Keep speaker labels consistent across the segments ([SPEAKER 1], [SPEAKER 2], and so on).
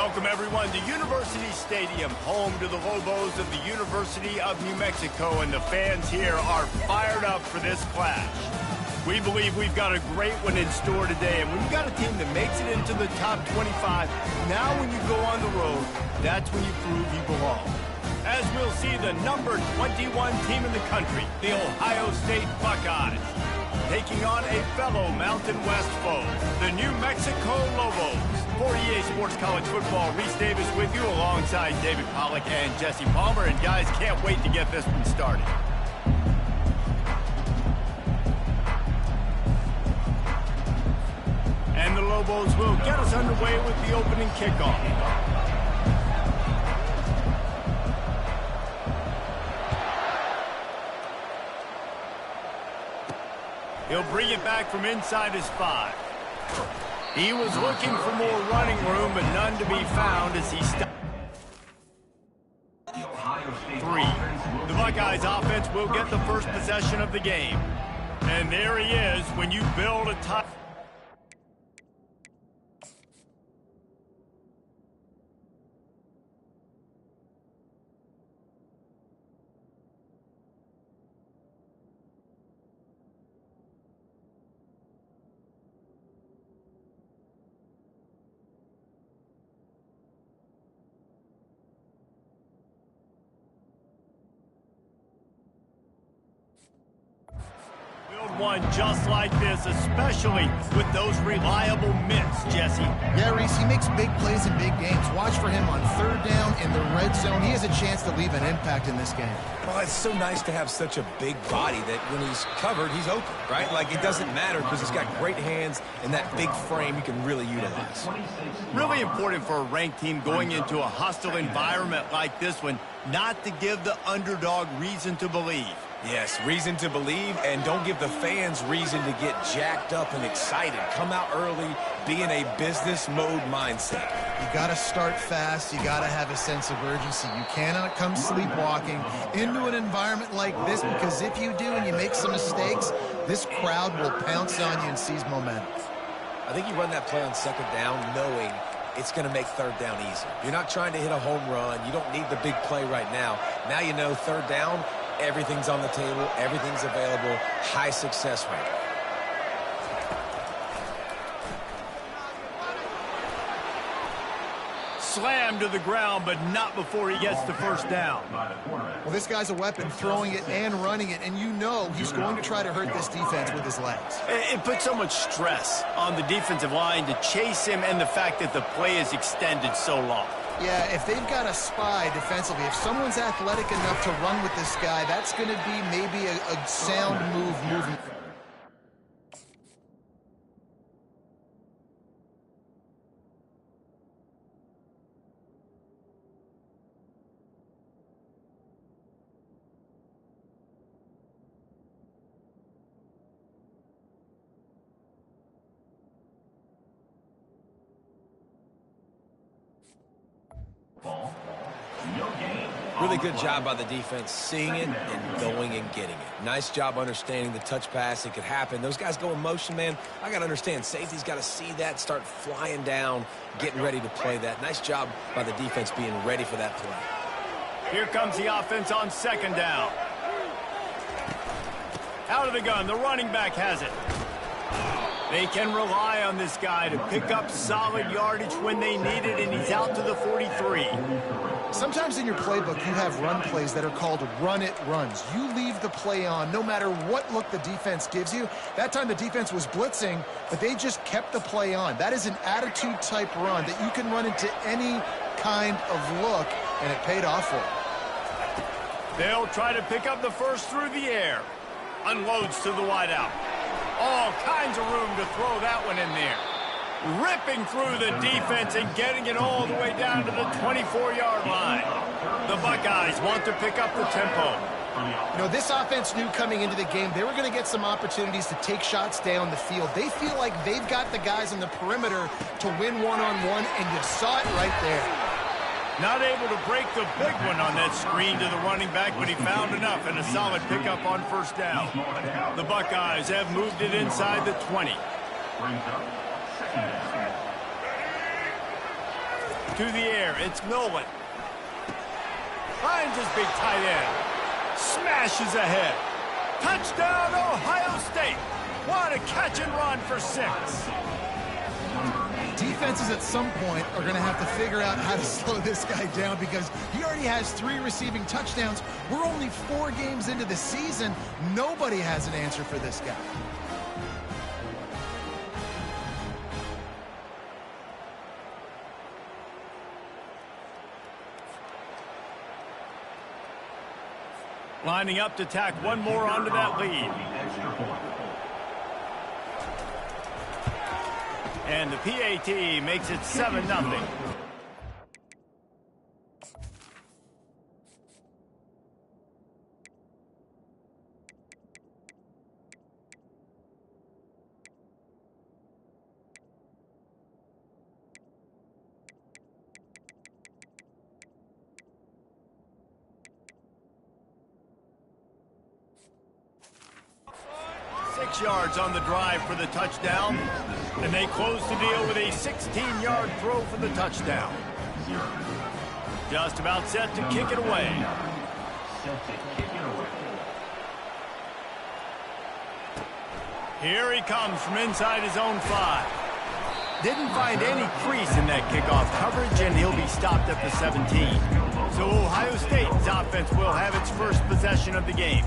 [SPEAKER 1] Welcome, everyone, to University Stadium, home to the Lobos of the University of New Mexico, and the fans here are fired up for this clash. We believe we've got a great one in store today, and when you've got a team that makes it into the top 25, now when you go on the road, that's when you prove you belong. As we'll see the number 21 team in the country, the Ohio State Buckeyes, taking on a fellow Mountain West foe, the New Mexico Lobos. For EA Sports College Football, Reese Davis with you alongside David Pollack and Jesse Palmer. And guys, can't wait to get this one started. And the Lobos will get us underway with the opening kickoff. He'll bring it back from inside his 5. He was looking for more running room, but none to be found as he stopped. 3. The Buckeyes offense will get the first possession of the game. And there he is when you build a tie. One just like this, especially with those reliable mitts, Jesse.
[SPEAKER 2] Yeah, Reese, he makes big plays in big games. Watch for him on third down in the red zone. He has a chance to leave an impact in this game.
[SPEAKER 3] Well, it's so nice to have such a big body that when he's covered, he's open, right? Like, it doesn't matter because he's got great hands and that big frame he can really utilize.
[SPEAKER 1] Really important for a ranked team going into a hostile environment like this one, not to give the underdog reason to believe.
[SPEAKER 3] Yes, reason to believe, and don't give the fans reason to get jacked up and excited. Come out early, be in a business mode mindset.
[SPEAKER 2] You got to start fast. You got to have a sense of urgency. You cannot come sleepwalking into an environment like this, because if you do and you make some mistakes, this crowd will pounce on you and seize momentum.
[SPEAKER 3] I think you run that play on second down knowing it's going to make third down easier. You're not trying to hit a home run. You don't need the big play right now. Now you know third down, everything's on the table, everything's available, high success rate.
[SPEAKER 1] Slammed to the ground, but not before he gets the first down.
[SPEAKER 2] Well, this guy's a weapon, throwing it and running it, and you know he's going to try to hurt this defense with his legs.
[SPEAKER 1] It puts so much stress on the defensive line to chase him, and the fact that the play is extended so long.
[SPEAKER 2] Yeah, if they've got a spy defensively, if someone's athletic enough to run with this guy, that's going to be maybe a sound move moving.
[SPEAKER 3] Really good job by the defense seeing it and going and getting it. Nice job understanding the touch pass. It could happen. Those guys go in motion, man. I got to understand. Safety's got to see that, start flying down, getting ready to play that. Nice job by the defense being ready for that play.
[SPEAKER 1] Here comes the offense on second down. Out of the gun, the running back has it. They can rely on this guy to pick up solid yardage when they need it, and he's out to the 43.
[SPEAKER 2] Sometimes in your playbook, you have run plays that are called run-it runs. You leave the play on no matter what look the defense gives you. That time the defense was blitzing, but they just kept the play on. That is an attitude-type run that you can run into any kind of look, and it paid off for them.
[SPEAKER 1] They'll try to pick up the first through the air. Unloads to the wideout. All kinds of room to throw that one in there. Ripping through the defense and getting it all the way down to the 24-yard line. The Buckeyes want to pick up the tempo.
[SPEAKER 2] You know, this offense knew coming into the game they were going to get some opportunities to take shots down the field. They feel like they've got the guys on the perimeter to win one-on-one, and you saw it right there.
[SPEAKER 1] Not able to break the big one on that screen to the running back, but he found enough and a solid pickup on first down. The Buckeyes have moved it inside the 20. To the air, it's Nolan. Finds his big tight end. Smashes ahead. Touchdown, Ohio State. What a catch and run for 6.
[SPEAKER 2] Defenses at some point are going to have to figure out how to slow this guy down because he already has 3 receiving touchdowns. We're only 4 games into the season. Nobody has an answer for this guy.
[SPEAKER 1] Lining up to tack one more onto that lead. And the PAT makes it 7-0. Yards on the drive for the touchdown, and they close the deal with a 16-yard throw for the touchdown. Just about set to kick it away. Here he comes from inside his own 5. Didn't find any crease in that kickoff coverage, and he'll be stopped at the 17. So Ohio State's offense will have its first possession of the game.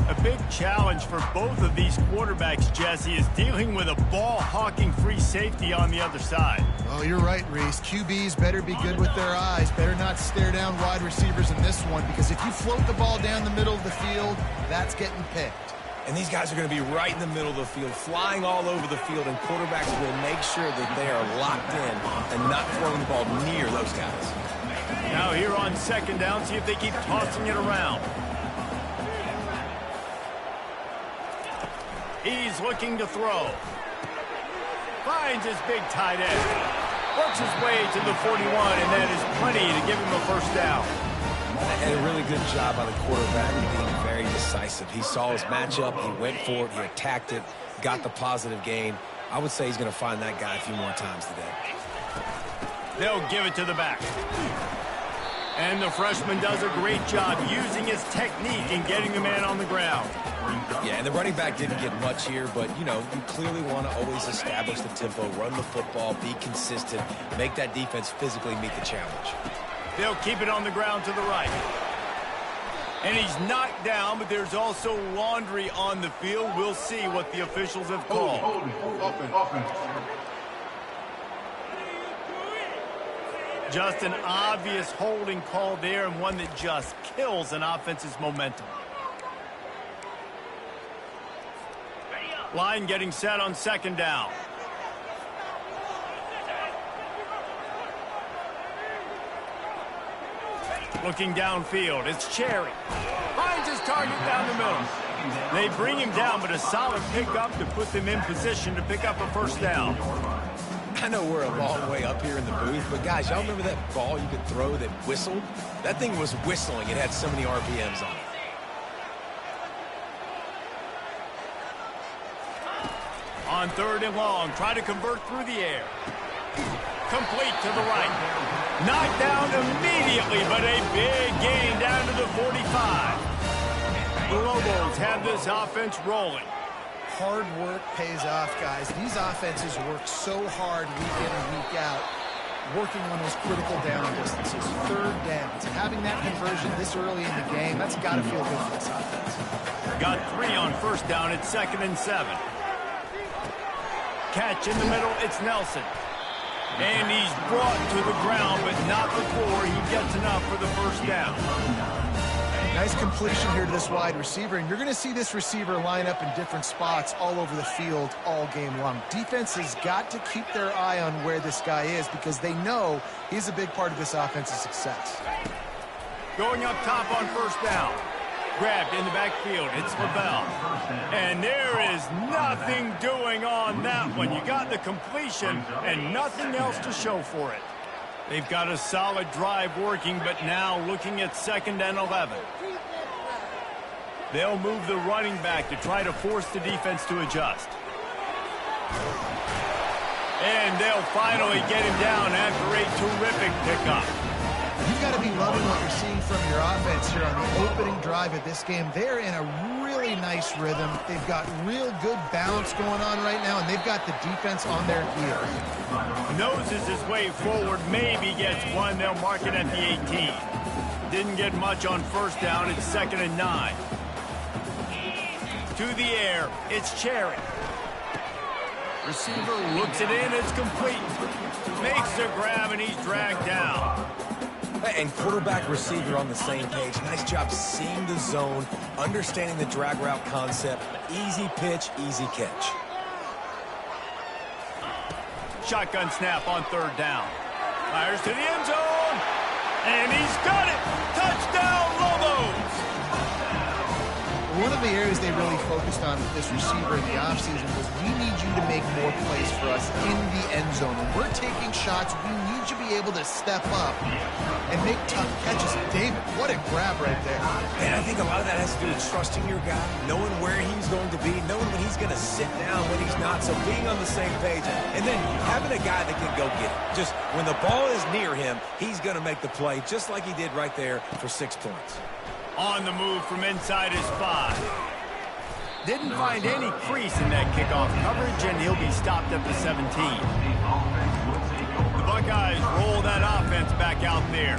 [SPEAKER 1] A big challenge for both of these quarterbacks, Jesse, is dealing with a ball-hawking free safety on the other side.
[SPEAKER 2] Oh, you're right, Reese. QBs better be good with their eyes. Better not stare down wide receivers in this one, because if you float the ball down the middle of the field, that's getting picked.
[SPEAKER 3] And these guys are going to be right in the middle of the field, flying all over the field, and quarterbacks will make sure that they are locked in and not throwing the ball near those guys.
[SPEAKER 1] Now here on second down, see if they keep tossing it around. He's looking to throw. Finds his big tight end. Works his way to the 41, and that is plenty to give him a first down.
[SPEAKER 3] And a really good job by the quarterback being very decisive. He saw his matchup, he went for it, he attacked it, got the positive gain. I would say he's going to find that guy a few more times today.
[SPEAKER 1] They'll give it to the back. And the freshman does a great job using his technique and getting the man on the ground.
[SPEAKER 3] Yeah, and the running back didn't get much here, but, you know, you clearly want to always establish the tempo, run the football, be consistent, make that defense physically meet the challenge.
[SPEAKER 1] They'll keep it on the ground to the right. And he's knocked down, but there's also laundry on the field. We'll see what the officials have called. Just an obvious holding call there, and one that just kills an offense's momentum. Line getting set on second down. Looking downfield, it's Cherry. Finds his target down the middle. They bring him down, but a solid pickup to put them in position to pick up a first down.
[SPEAKER 3] I know we're a long way up here in the booth, but guys, y'all remember that ball you could throw that whistled? That thing was whistling. It had so many RPMs on it.
[SPEAKER 1] On third and long, try to convert through the air. Complete to the right. Knocked down immediately, but a big gain down to the 45. The Lobos have this offense rolling.
[SPEAKER 2] Hard work pays off, guys. These offenses work so hard week in and week out, working on those critical down distances, third downs. And having that conversion this early in the game, that's got to feel good for this offense.
[SPEAKER 1] Got 3 on first down at 2nd and 7. Catch in the middle, it's Nelson. And he's brought to the ground, but not before he gets enough for the first down.
[SPEAKER 2] Nice completion here to this wide receiver, and you're going to see this receiver line up in different spots all over the field all game long. Defense has got to keep their eye on where this guy is because they know he's a big part of this offense's success.
[SPEAKER 1] Going up top on first down. Grabbed in the backfield, it's LaBelle. And there is nothing doing on that one. You got the completion and nothing else to show for it. They've got a solid drive working, but now looking at 2nd and 11. They'll move the running back to try to force the defense to adjust. And they'll finally get him down after a terrific pickup.
[SPEAKER 2] You've got to be loving what you're seeing from your offense here on the opening drive of this game. They're in a really nice rhythm. They've got real good balance going on right now, and they've got the defense on their heels.
[SPEAKER 1] Noses his way forward, maybe gets one. They'll mark it at the 18. Didn't get much on first down. It's 2nd and 9. To the air, it's Cherry. Receiver looks it in, it's complete. Makes the grab, and he's dragged down.
[SPEAKER 3] And quarterback receiver on the same page. Nice job seeing the zone, understanding the drag route concept. Easy pitch, easy catch.
[SPEAKER 1] Shotgun snap on 3rd down. Fires to the end zone. And he's got it. Touchdown, Lobos.
[SPEAKER 2] One of the areas they really focused on with this receiver in the offseason was we need you to make more plays for us in the end zone. When we're taking shots, we need you to be able to step up and make tough catches. David, what a grab right there.
[SPEAKER 3] And I think a lot of that has to do with trusting your guy, knowing where he's going to be, knowing when he's going to sit down, when he's not. So being on the same page, and then having a guy that can go get it. Just when the ball is near him, he's going to make the play, just like he did right there for 6 points.
[SPEAKER 1] On the move from inside his 5. Didn't find any crease in that kickoff coverage, and he'll be stopped at the 17. The Buckeyes roll that offense back out there.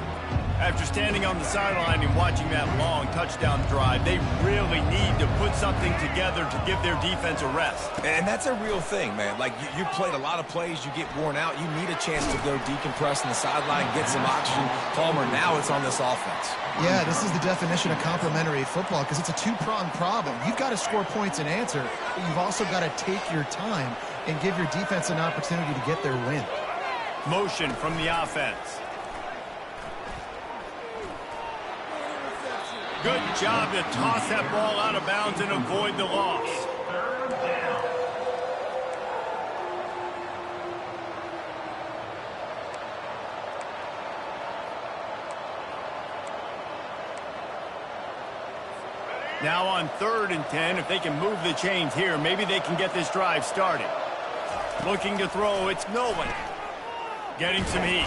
[SPEAKER 1] After standing on the sideline and watching that long touchdown drive, they really need to put something together to give their defense a rest.
[SPEAKER 3] And that's a real thing, man. Like, you played a lot of plays, you get worn out. You need a chance to go decompress on the sideline, get some oxygen. Palmer, now it's on this offense.
[SPEAKER 2] Yeah, this is the definition of complementary football because it's a two-pronged problem. You've got to score points and answer, but you've also got to take your time and give your defense an opportunity to get their win.
[SPEAKER 1] Motion from the offense. Good job to toss that ball out of bounds and avoid the loss. Now on 3rd and 10, if they can move the chains here, maybe they can get this drive started. Looking to throw, it's Nolan. Getting some heat.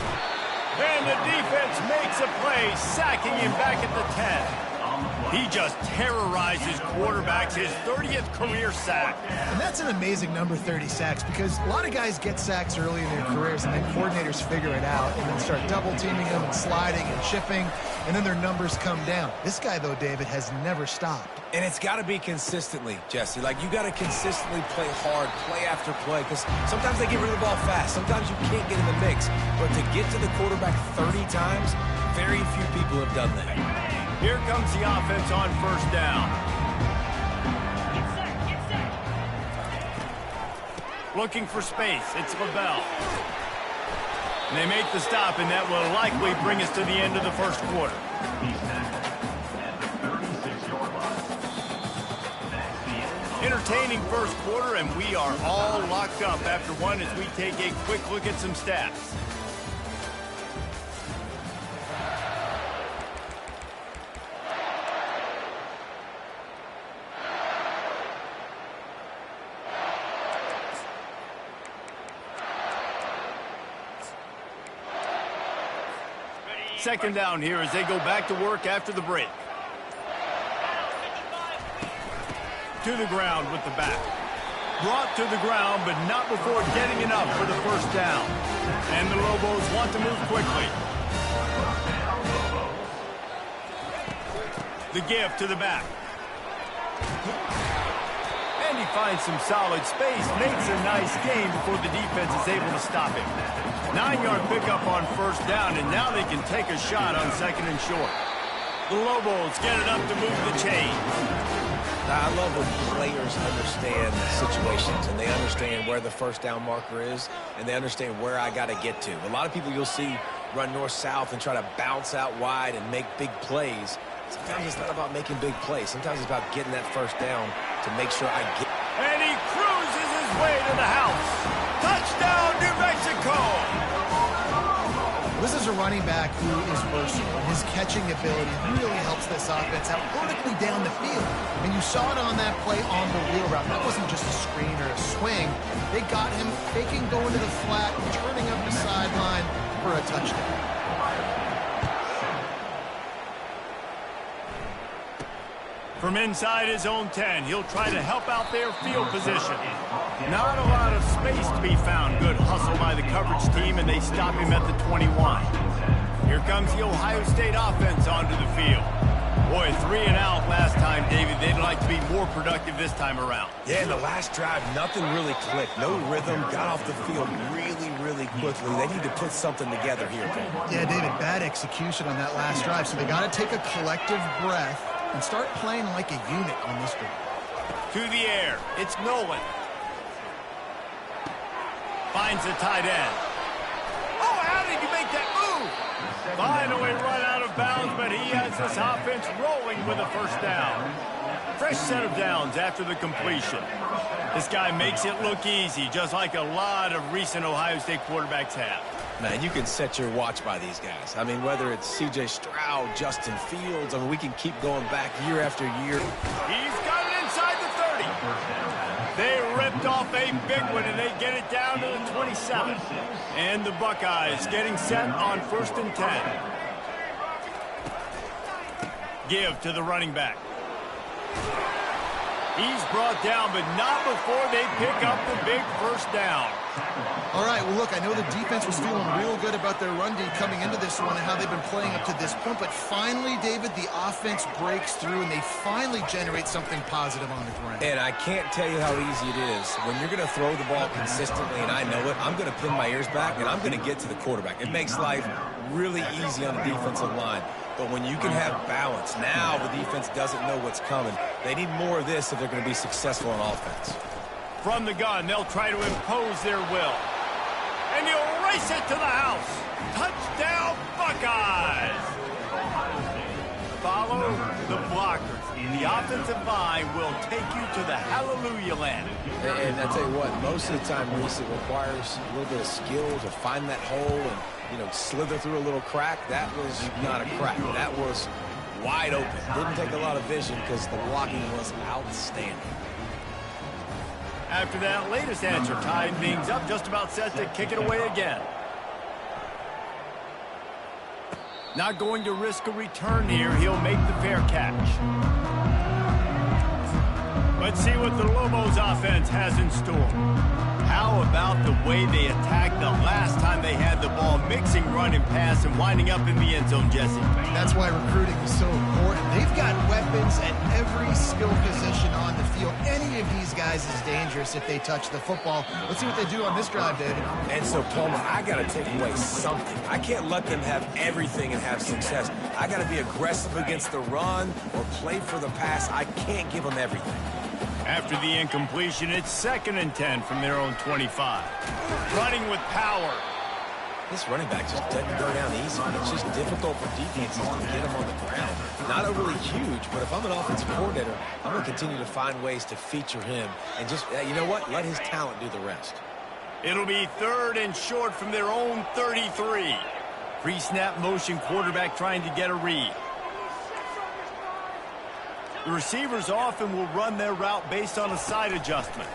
[SPEAKER 1] And the defense makes a play, sacking him back at the 10. He just terrorizes quarterbacks, his 30th career sack.
[SPEAKER 2] And that's an amazing number, 30 sacks, because a lot of guys get sacks early in their careers, and then coordinators figure it out and then start double-teaming them and sliding and chipping, and then their numbers come down. This guy, though, David, has never stopped.
[SPEAKER 3] And it's got to be consistently, Jesse. Like, you got to consistently play hard, play after play, because sometimes they get rid of the ball fast. Sometimes you can't get in the mix. But to get to the quarterback 30 times, very few people have done that.
[SPEAKER 1] Here comes the offense on 1st down. Looking for space. It's LaBelle. And they make the stop, and that will likely bring us to the end of the 1st quarter. Entertaining 1st quarter, and we are all locked up after one as we take a quick look at some stats. Second down here as they go back to work after the break. To the ground with the back. Brought to the ground, but not before getting enough for the 1st down. And the Lobos want to move quickly. The give to the back. And he finds some solid space, makes a nice gain before the defense is able to stop him. 9-yard pickup on 1st down, and now they can take a shot on 2nd and short. The Lobos get it up to move the chain.
[SPEAKER 3] I love when players understand situations, and they understand where the 1st down marker is, and they understand where I got to get to. A lot of people you'll see run north-south and try to bounce out wide and make big plays. Sometimes it's not about making big plays. Sometimes it's about getting that 1st down to make sure I get.
[SPEAKER 1] And he cruises his way to the house. Touchdown, New Mexico!
[SPEAKER 2] This is a running back who is versatile. His catching ability really helps this offense out vertically down the field. And you saw it on that play on the wheel route. That wasn't just a screen or a swing. They got him faking going to the flat, turning up the sideline for a touchdown.
[SPEAKER 1] From inside his own 10, he'll try to help out their field position. Not a lot of space to be found. Good hustle by the coverage team, and they stop him at the 21. Here comes the Ohio State offense onto the field. Boy, 3 and out last time, David. They'd like to be more productive this time around.
[SPEAKER 3] Yeah, in the last drive, nothing really clicked. No rhythm, got off the field really quickly. They need to put something together here, Cole.
[SPEAKER 2] Yeah, David, bad execution on that last drive, so they got to take a collective breath and start playing like a unit on this drive.
[SPEAKER 1] To the air, it's Nolan. Finds the tight end. Oh, how did you make that move? Finally run out of bounds, but he has this offense rolling with a first down. Fresh set of downs after the completion. This guy makes it look easy, just like a lot of recent Ohio State quarterbacks have.
[SPEAKER 3] Man, you can set your watch by these guys. I mean, whether it's C.J. Stroud, Justin Fields, I mean, we can keep going back year after year.
[SPEAKER 1] He's got it inside the 30. They ripped off a big one, and they get it down to the 27. And the Buckeyes getting set on 1st and 10. Give to the running back. He's brought down, but not before they pick up the big first down.
[SPEAKER 2] All right, well, look, I know the defense was feeling real good about their run D coming into this one and how they've been playing up to this point, but finally, David, the offense breaks through, and they finally generate something positive on the ground.
[SPEAKER 3] And I can't tell you how easy it is. When you're going to throw the ball consistently, and I know it, I'm going to pin my ears back, and I'm going to get to the quarterback. It makes life really easy on the defensive line. But when you can have balance, now the defense doesn't know what's coming. They need more of this if they're going to be successful on offense.
[SPEAKER 1] From the gun, they'll try to impose their will. And he'll race it to the house. Touchdown, Buckeyes! Follow the blockers. The offensive line will take you to the hallelujah land.
[SPEAKER 3] And I tell you what, most of the time, Reese, it requires a little bit of skill to find that hole and, you know, slither through a little crack. That was not a crack. That was wide open. Didn't take a lot of vision because the blocking was outstanding.
[SPEAKER 1] After that latest answer, tying things up, just about set to kick it away again. Not going to risk a return here. He'll make the fair catch. Let's see what the Lobos offense has in store. How about the way they attacked the last time they had the ball, mixing run and pass and winding up in the end zone, Jesse?
[SPEAKER 2] That's why recruiting is so important. They've got weapons at every skill position on the field. Any of these guys is dangerous if they touch the football. Let's see what they do on this drive, David.
[SPEAKER 3] And so, Palmer, I got to take away something. I can't let them have everything and have success. I got to be aggressive against the run or play for the pass. I can't give them everything.
[SPEAKER 1] After the incompletion, it's 2nd and 10 from their own 25. Running with power.
[SPEAKER 3] This running back just doesn't go down easy. It's just difficult for defenses to get him on the ground. Not overly huge, but if I'm an offensive coordinator, I'm going to continue to find ways to feature him and just, you know what, let his talent do the rest.
[SPEAKER 1] It'll be 3rd and short from their own 33. Pre-snap motion quarterback trying to get a read. The receivers often will run their route based on a side adjustment.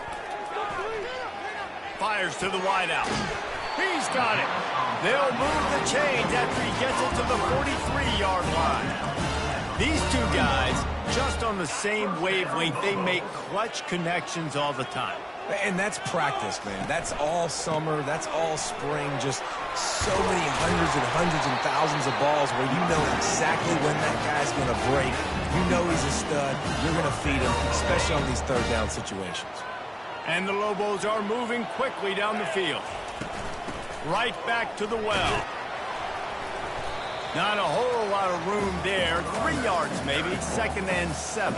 [SPEAKER 1] Fires to the wideout. He's got it. They'll move the chains after he gets it to the 43-yard line. These two guys, just on the same wavelength, they make clutch connections all the time.
[SPEAKER 3] And that's practice, man. That's all summer. That's all spring. Just so many hundreds and thousands of balls where you know exactly when that guy's going to break. You know he's a stud. You're going to feed him, especially on these 3rd down situations.
[SPEAKER 1] And the Lobos are moving quickly down the field. Right back to the well. Not a whole lot of room there. 3 yards maybe. 2nd and 7.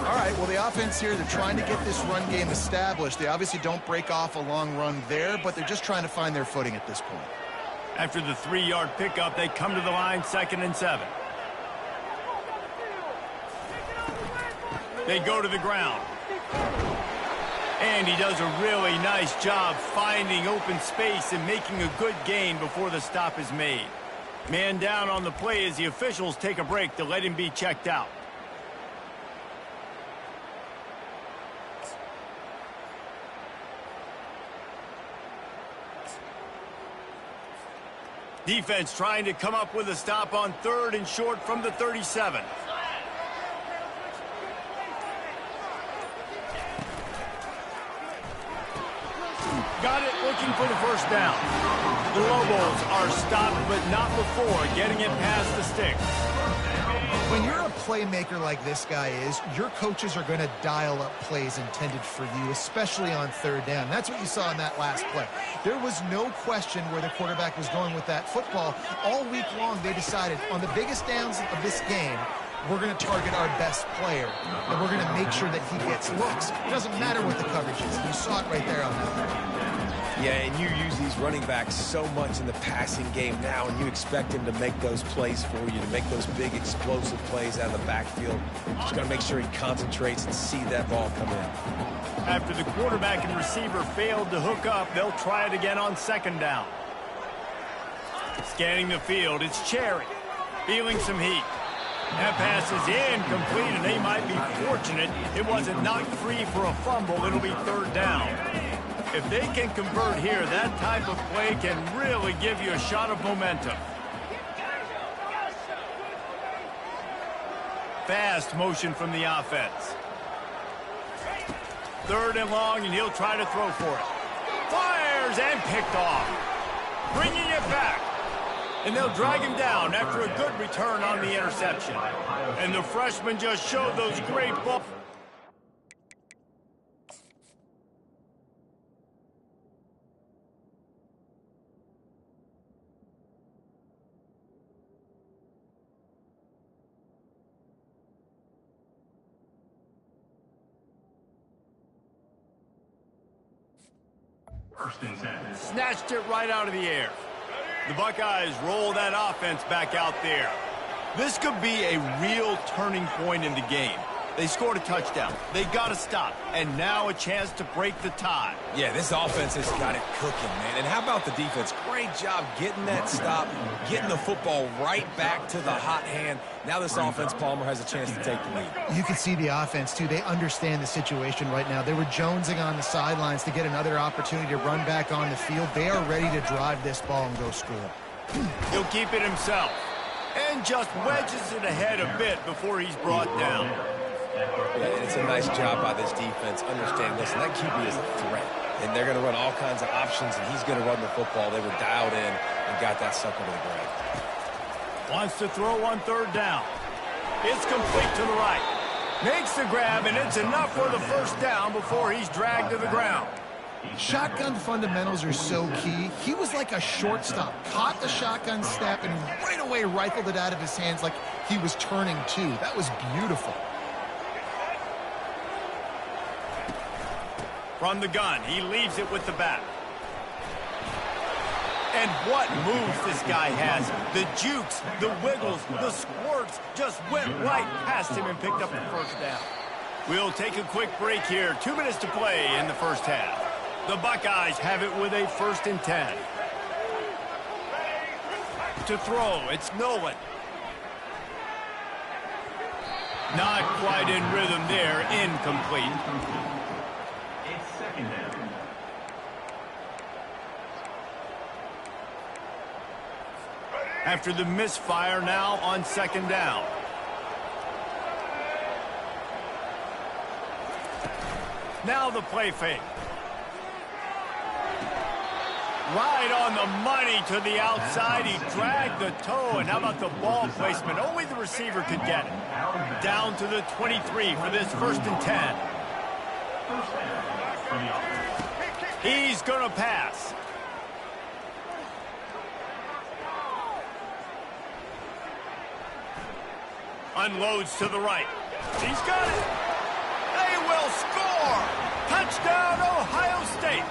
[SPEAKER 2] All right, well, the offense here, they're trying to get this run game established. They obviously don't break off a long run there, but they're just trying to find their footing at this point.
[SPEAKER 1] After the 3-yard pickup, they come to the line, 2nd and 7. They go to the ground. And he does a really nice job finding open space and making a good gain before the stop is made. Man down on the play as the officials take a break to let him be checked out. Defense trying to come up with a stop on 3rd and short from the 37. Got it, looking for the first down. The Lobos are stopped, but not before getting it past the sticks.
[SPEAKER 2] When you're a playmaker like this guy is, your coaches are going to dial up plays intended for you, especially on 3rd down. That's what you saw in that last play. There was no question where the quarterback was going with that football. All week long, they decided on the biggest downs of this game, we're going to target our best player, and we're going to make sure that he gets looks. It doesn't matter what the coverage is. You saw it right there on that play.
[SPEAKER 3] Yeah, and you use these running backs so much in the passing game now, and you expect him to make those plays for you, to make those big explosive plays out of the backfield. Just got to make sure he concentrates and see that ball come in.
[SPEAKER 1] After the quarterback and receiver failed to hook up, they'll try it again on 2nd down. Scanning the field, it's Cherry, feeling some heat. That pass is incomplete, and they might be fortunate it wasn't knocked free for a fumble. It'll be 3rd down. If they can convert here, that type of play can really give you a shot of momentum. Fast motion from the offense. 3rd and long, and he'll try to throw for it. Fires and picked off. Bringing it back. And they'll drag him down after a good return on the interception. And the freshman just showed those great balls. Snatched it right out of the air. The Buckeyes roll that offense back out there. This could be a real turning point in the game. They scored a touchdown. They got to stop. And now a chance to break the tie.
[SPEAKER 3] Yeah, this offense has got it cooking, man. And how about the defense? Great job getting that stop, getting the football right back to the hot hand. Now this offense, Palmer, has a chance to take the lead.
[SPEAKER 2] You can see the offense, too. They understand the situation right now. They were jonesing on the sidelines to get another opportunity to run back on the field. They are ready to drive this ball and go score.
[SPEAKER 1] He'll keep it himself. And just wedges it ahead a bit before he's brought down.
[SPEAKER 3] Yeah, it's a nice job by this defense. Understand, listen, that QB is a threat. And they're going to run all kinds of options, and he's going to run the football. They were dialed in and got that sucker to the ground.
[SPEAKER 1] Wants to throw on 3rd down. It's complete to the right. Makes the grab, and it's enough for the first down before he's dragged to the ground.
[SPEAKER 2] Shotgun fundamentals are so key. He was like a shortstop. Caught the shotgun snap and right away rifled it out of his hands like he was turning two. That was beautiful.
[SPEAKER 1] From the gun, he leaves it with the back. And what moves this guy has. The jukes, the wiggles, the squirts just went right past him and picked up the first down. We'll take a quick break here. 2 minutes to play in the first half. The Buckeyes have it with a 1st and 10. To throw, it's Nolan. Not quite in rhythm there, incomplete. After the misfire, now on 2nd down. Now the play fake. Right on the money to the outside. He dragged the toe, and how about the ball placement? Only the receiver could get it. Down to the 23 for this 1st and 10. He's going to pass. Unloads to the right. He's got it. They will score. Touchdown, Ohio State.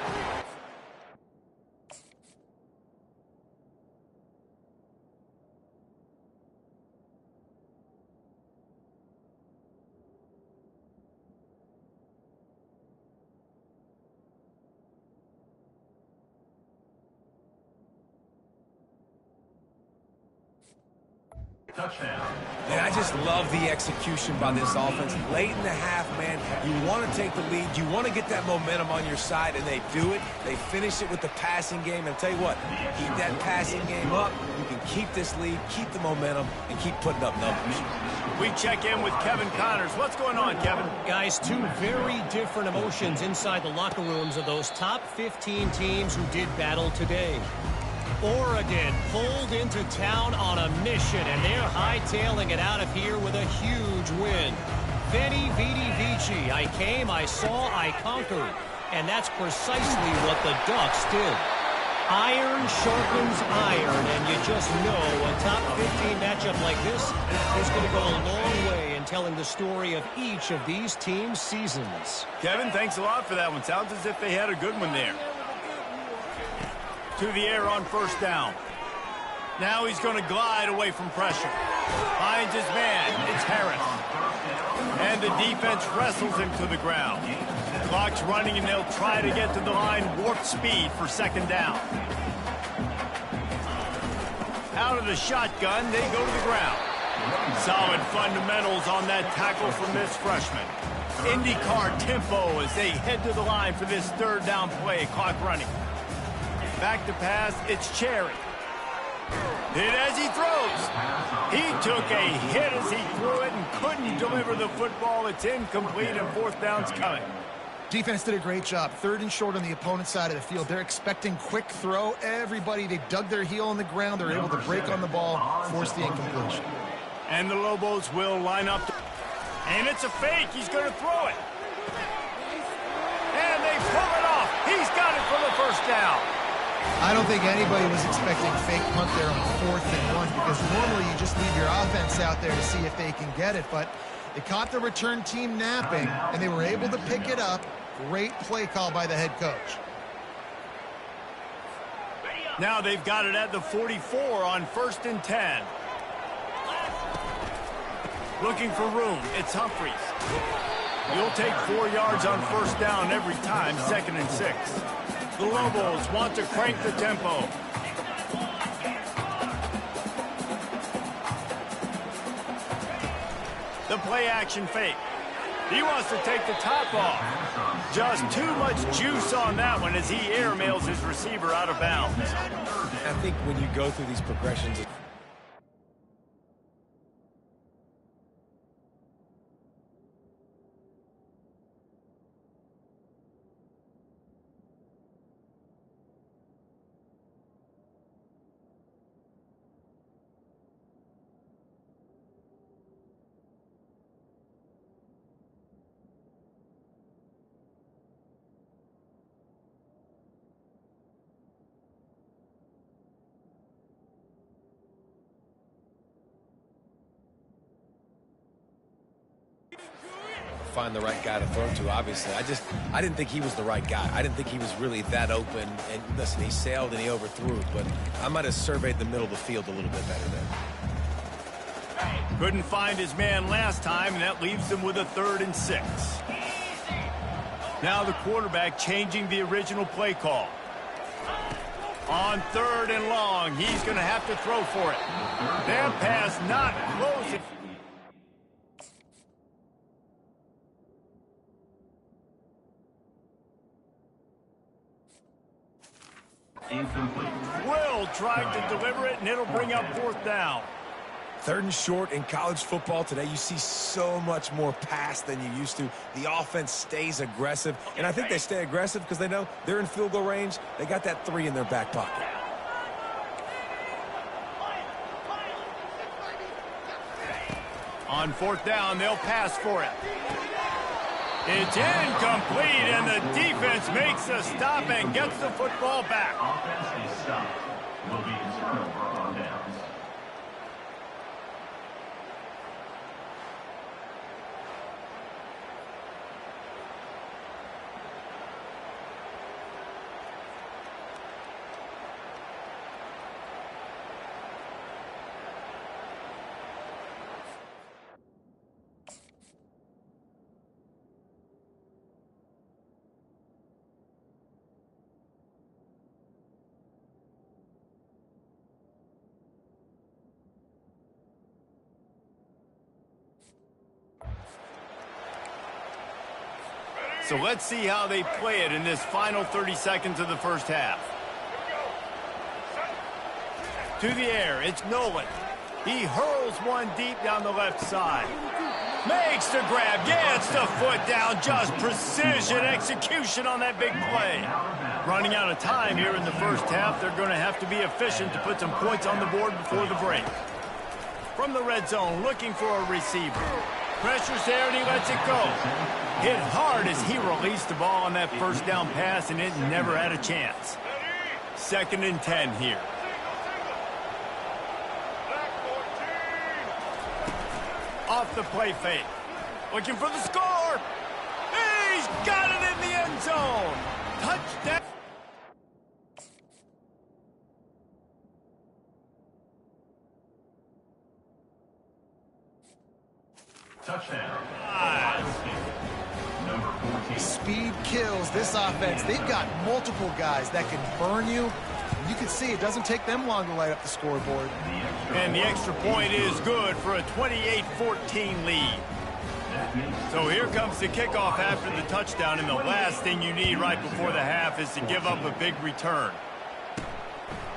[SPEAKER 3] Man, I just love the execution by this offense. Late in the half, man, you want to take the lead. You want to get that momentum on your side, and they do it. They finish it with the passing game. And I'll tell you what, keep that passing game up. You can keep this lead, keep the momentum, and keep putting up numbers.
[SPEAKER 1] We check in with Kevin Connors. What's going on, Kevin?
[SPEAKER 4] Guys, two very different emotions inside the locker rooms of those top 15 teams who did battle today. Oregon pulled into town on a mission, and they're hightailing it out of here with a huge win. Veni, Vidi, Vici. I came, I saw, I conquered. And that's precisely what the Ducks did. Iron sharpens iron, and you just know a top 15 matchup like this is going to go a long way in telling the story of each of these teams' seasons.
[SPEAKER 1] Kevin, thanks a lot for that one. Sounds as if they had a good one there. To the air on first down. Now he's going to glide away from pressure. Finds his man. It's Harris. And the defense wrestles him to the ground. Clock's running, and they'll try to get to the line warp speed for second down. Out of the shotgun, they go to the ground. Solid fundamentals on that tackle from this freshman. IndyCar tempo as they head to the line for this third down play. Clock running. Back to pass, it's Cherry. Hit as he throws. He took a hit as he threw it and couldn't deliver the football. It's incomplete, and fourth down's coming.
[SPEAKER 2] Defense did a great job. Third and short on the opponent's side of the field. They're expecting quick throw. Everybody, they dug their heel on the ground. They're able to break on the ball, force the incompletion.
[SPEAKER 1] And the Lobos will line up. And it's a fake. He's going to throw it. And they pull it off. He's got it for the first down.
[SPEAKER 2] I don't think anybody was expecting fake punt there on 4th and 1, because normally you just leave your offense out there to see if they can get it. But they caught the return team napping, and they were able to pick it up. Great play call by the head coach.
[SPEAKER 1] Now they've got it at the 44 on 1st and 10. Looking for room. It's Humphreys. You'll take 4 yards on first down every time, 2nd and 6. The Lobos want to crank the tempo. The play action fake. He wants to take the top off. Just too much juice on that one as he airmails his receiver out of bounds.
[SPEAKER 3] I think when you go through these progressions, find the right guy to throw to, obviously. I didn't think he was the right guy. I didn't think he was really that open. And listen, he sailed and he overthrew it, but I might have surveyed the middle of the field a little bit better there.
[SPEAKER 1] Couldn't find his man last time, and that leaves him with a 3rd and 6. Now the quarterback changing the original play call. On 3rd and long, he's going to have to throw for it. That pass not close. Will trying to deliver it, and it'll bring up 4th down.
[SPEAKER 3] 3rd and short in college football today, you see so much more pass than you used to. The offense stays aggressive, and I think they stay aggressive because they know they're in field goal range. They got that 3 in their back pocket.
[SPEAKER 1] On 4th down, they'll pass for it. It's incomplete, and the defense makes a stop and gets the football back.
[SPEAKER 5] Offense is stopped. Will be a turnover on downs.
[SPEAKER 1] So let's see how they play it in this final 30 seconds of the first half. To the air, it's Nolan. He hurls one deep down the left side. Makes the grab, gets the foot down, just precision execution on that big play. Running out of time here in the first half, they're going to have to be efficient to put some points on the board before the break. From the red zone, looking for a receiver. Pressure's there and he lets it go. Hit hard as he released the ball on that first down pass and it never had a chance. 2nd and 10 here. Off the play fake. Looking for the score. He's got it in the end zone. Touchdown.
[SPEAKER 5] Touchdown. Number 14.
[SPEAKER 2] Speed kills this offense. They've got multiple guys that can burn you. You can see it doesn't take them long to light up the scoreboard.
[SPEAKER 1] And the extra point is good for a 28-14 lead. So here comes the kickoff after the touchdown, and the last thing you need right before the half is to give up a big return.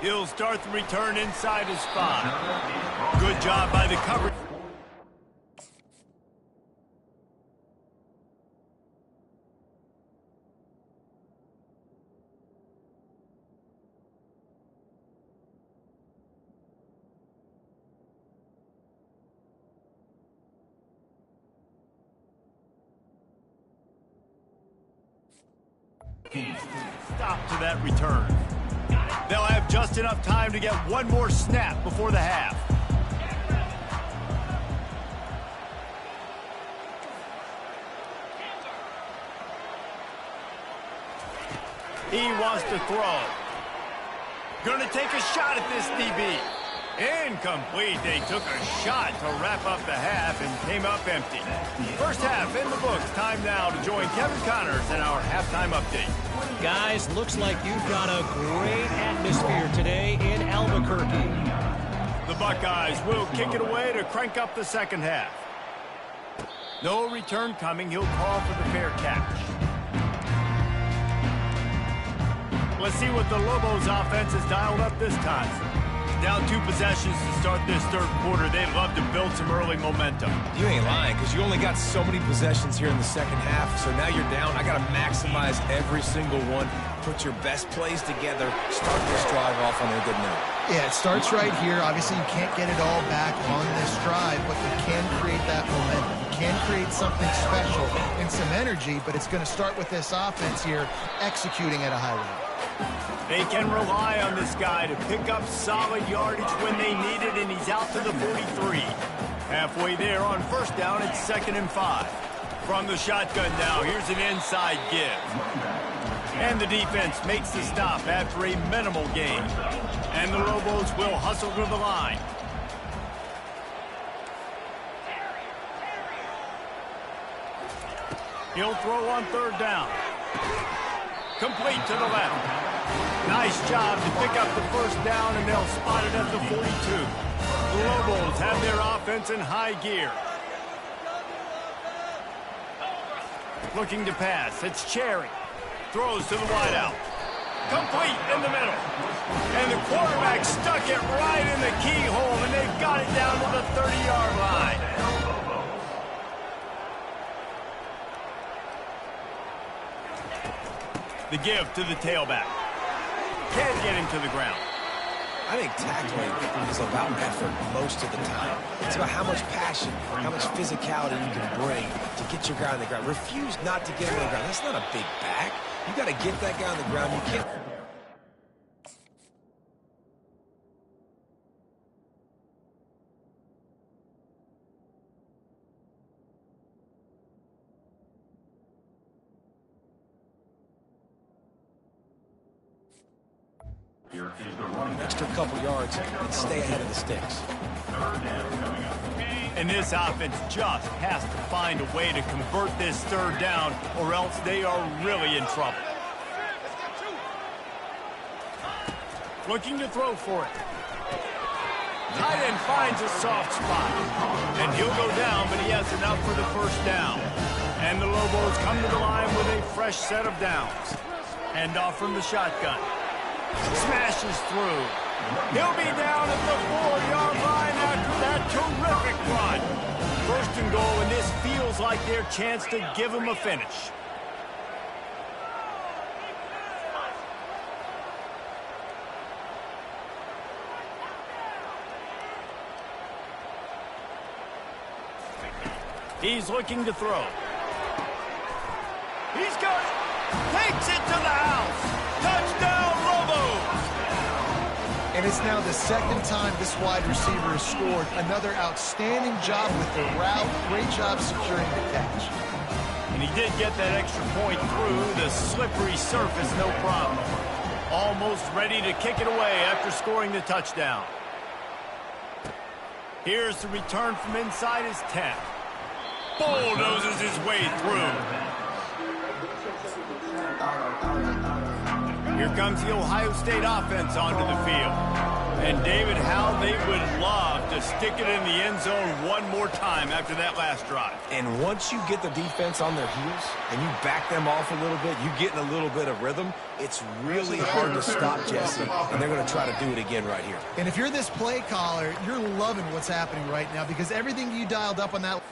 [SPEAKER 1] He'll start the return inside his spot. Good job by the coverage. Stop to that return. They'll have just enough time to get one more snap before the half. He wants to throw. Gonna take a shot at this DB. Incomplete. They took a shot to wrap up the half and came up empty. First half in the books. Time now to join Kevin Connors in our halftime update.
[SPEAKER 4] Guys, looks like you've got a great atmosphere today in Albuquerque.
[SPEAKER 1] The Buckeyes will kick it away to crank up the second half. No return coming. He'll call for the fair catch. Let's see what the Lobos offense has dialed up this time. Down 2 possessions to start this third quarter. They'd love to build some early momentum.
[SPEAKER 3] You ain't lying, because you only got so many possessions here in the second half, so now you're down. I got to maximize every single one. Put your best plays together. Start this drive off on a good note.
[SPEAKER 2] Yeah, it starts right here. Obviously, you can't get it all back on this drive, but you can create that momentum. You can create something special and some energy, but it's going to start with this offense here executing at a high rate.
[SPEAKER 1] They can rely on this guy to pick up solid yardage when they need it, and he's out to the 43. Halfway there on first down, it's 2nd and 5. From the shotgun now, here's an inside give. And the defense makes the stop after a minimal gain. And the Lobos will hustle to the line. He'll throw on 3rd down. Complete to the left. Nice job to pick up the first down, and they'll spot it at the 42. The Lobos have their offense in high gear. Looking to pass. It's Cherry. Throws to the wideout. Complete in the middle. And the quarterback stuck it right in the keyhole, and they've got it down to the 30-yard line. The give to the tailback. Can't get him to the ground.
[SPEAKER 3] I think tackling is about effort most of the time. It's about how much passion, how much physicality you can bring to get your guy on the ground. Refuse not to get him on the ground. That's not a big back. You got to get that guy on the ground. You can't. Extra couple yards and stay ahead of the sticks.
[SPEAKER 1] And this offense just has to find a way to convert this 3rd down, or else they are really in trouble. Looking to throw for it. Tight end finds a soft spot. And he'll go down, but he has enough for the first down. And the Lobos come to the line with a fresh set of downs. Hand off from the shotgun. Smashes through. He'll be down at the 4-yard line after that terrific run. First and goal, and this feels like their chance to give him a finish. He's looking to throw. He's got it. Takes it to the house. Touchdown, Lobos.
[SPEAKER 2] And it's now the second time this wide receiver has scored. Another outstanding job with the route. Great job securing the catch.
[SPEAKER 1] And he did get that extra point through the slippery surface, no problem. Almost ready to kick it away after scoring the touchdown. Here's the return from inside his 10. Bulldozes his way through. Here comes the Ohio State offense onto the field. And David, how they would love to stick it in the end zone one more time after that last drive.
[SPEAKER 3] And once you get the defense on their heels and you back them off a little bit, you get in a little bit of rhythm, it's really hard to stop Jesse. And they're going to try to do it again right here.
[SPEAKER 2] And if you're this play caller, you're loving what's happening right now because everything you dialed up on that...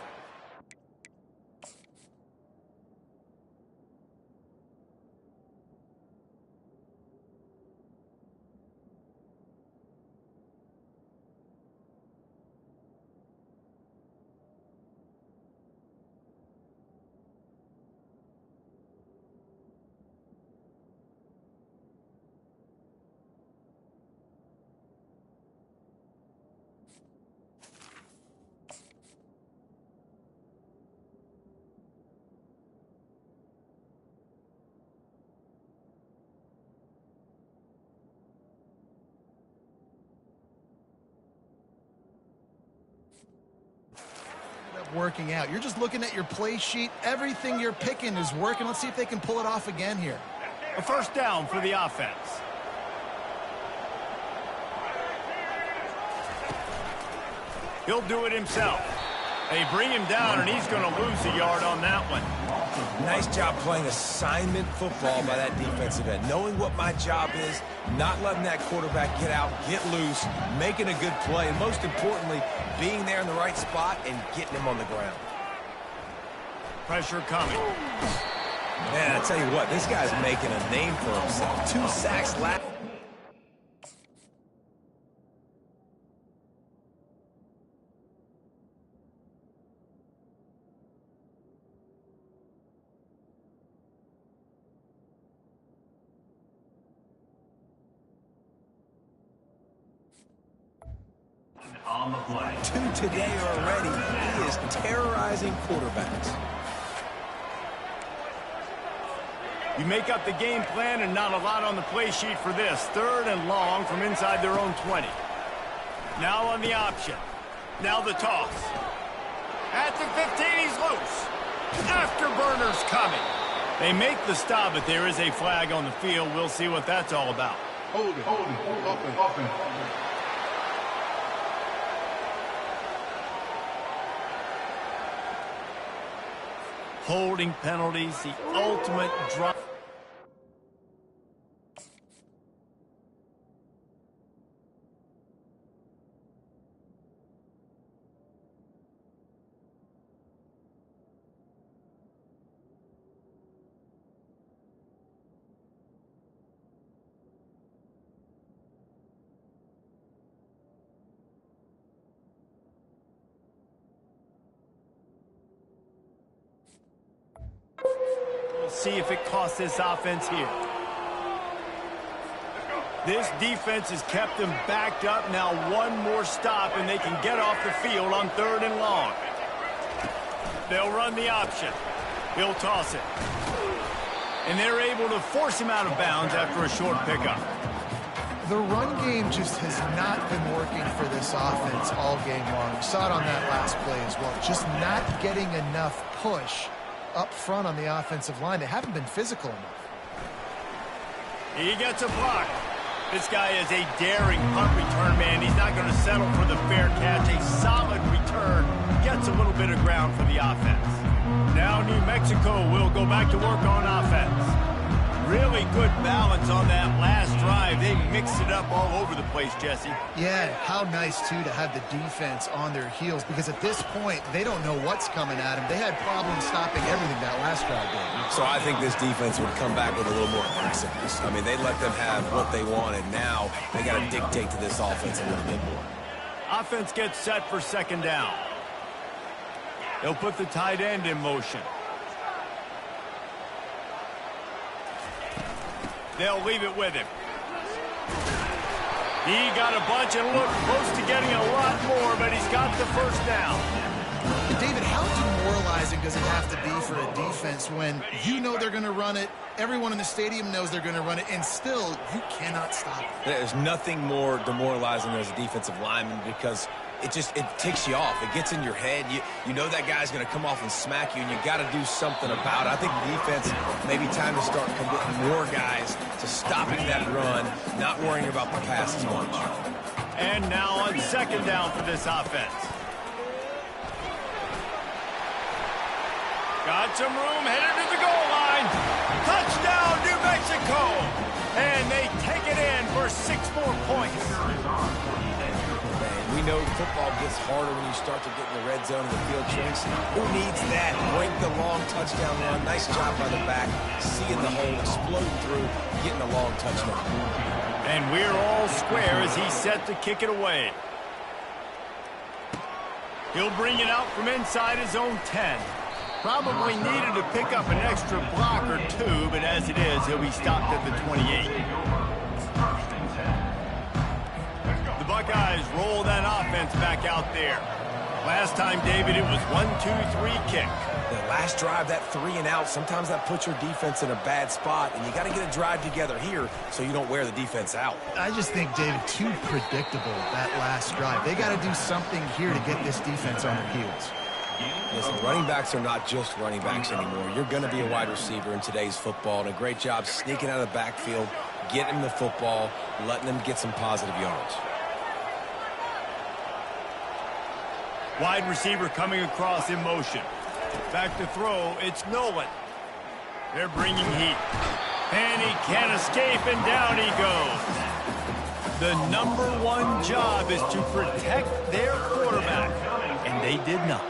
[SPEAKER 2] working out. You're just looking at your play sheet. Everything you're picking is working. Let's see if they can pull it off again here.
[SPEAKER 1] A first down for the offense. He'll do it himself. They bring him down, and he's going to lose a yard on that one.
[SPEAKER 3] Nice job playing assignment football by that defensive end. Knowing what my job is, not letting that quarterback get out, get loose, making a good play, and most importantly, being there in the right spot and getting him on the ground.
[SPEAKER 1] Pressure coming.
[SPEAKER 3] Man, I tell you what, this guy's making a name for himself. 2 sacks last.
[SPEAKER 5] On the play.
[SPEAKER 3] 2 today already. He is terrorizing quarterbacks.
[SPEAKER 1] You make up the game plan and not a lot on the play sheet for this. 3rd and long from inside their own 20. Now on the option. Now the toss. At the 15, he's loose. Afterburners coming. They make the stop, but there is a flag on the field. We'll see what that's all about.
[SPEAKER 5] Hold it. Open.
[SPEAKER 1] Holding penalties, the ultimate drop. See if it costs this offense here. This defense has kept them backed up. Now one more stop and they can get off the field on 3rd and long. They'll run the option. He'll toss it. And they're able to force him out of bounds after a short pickup.
[SPEAKER 2] The run game just has not been working for this offense all game long. We saw it on that last play as well. Just not getting enough push up front on the offensive line. They haven't been physical enough.
[SPEAKER 1] He gets a block. This guy is a daring punt return man. He's not going to settle for the fair catch. A solid return. Gets a little bit of ground for the offense. Now New Mexico will go back to work on offense. Really good balance on that last drive. They mixed it up all over the place, Jesse.
[SPEAKER 2] Yeah, how nice, too, to have the defense on their heels, because at this point, they don't know what's coming at them. They had problems stopping everything that last drive did.
[SPEAKER 3] So I think this defense would come back with a little more aggressiveness. I mean, they let them have what they wanted. Now they got to dictate to this offense a little bit more.
[SPEAKER 1] Offense gets set for second down. They'll put the tight end in motion. They'll leave it with him. He got a bunch and looked close to getting a lot more, but he's got the first down.
[SPEAKER 2] David, how demoralizing does it have to be for a defense when you know they're going to run it, everyone in the stadium knows they're going to run it, and still you cannot stop it?
[SPEAKER 3] There's nothing more demoralizing as a defensive lineman because it ticks you off. It gets in your head. You know that guy's going to come off and smack you, and you got to do something about it. I think the defense maybe time to start committing more guys to stopping that run, not worrying about the pass as much.
[SPEAKER 1] And now on second down for this offense. Got some room, headed to the goal line. Touchdown, New Mexico! And they take it in for 6 more points.
[SPEAKER 3] We know football gets harder when you start to get in the red zone of the field, Tracy. Who needs that? Break the long touchdown run. Nice job by the back. Seeing the hole, explode through, getting a long touchdown.
[SPEAKER 1] And we're all square as he's set to kick it away. He'll bring it out from inside his own 10. Probably needed to pick up an extra block or two, but as it is, he'll be stopped at the 28. The Buckeyes roll that offense back out there. Last time, David, it was 1-2-3 kick.
[SPEAKER 3] The last drive, that 3 and out, sometimes that puts your defense in a bad spot, and you got to get a drive together here so you don't wear the defense out.
[SPEAKER 2] I just think, David, too predictable, that last drive. They got to do something here to get this defense on their heels.
[SPEAKER 3] Listen, running backs are not just running backs anymore. You're going to be a wide receiver in today's football, and a great job sneaking out of the backfield, getting them the football, letting them get some positive yards.
[SPEAKER 1] Wide receiver coming across in motion. Back to throw, it's Nolan. They're bringing heat. And he can't escape, and down he goes. The #1 job is to protect their quarterback, and they did not.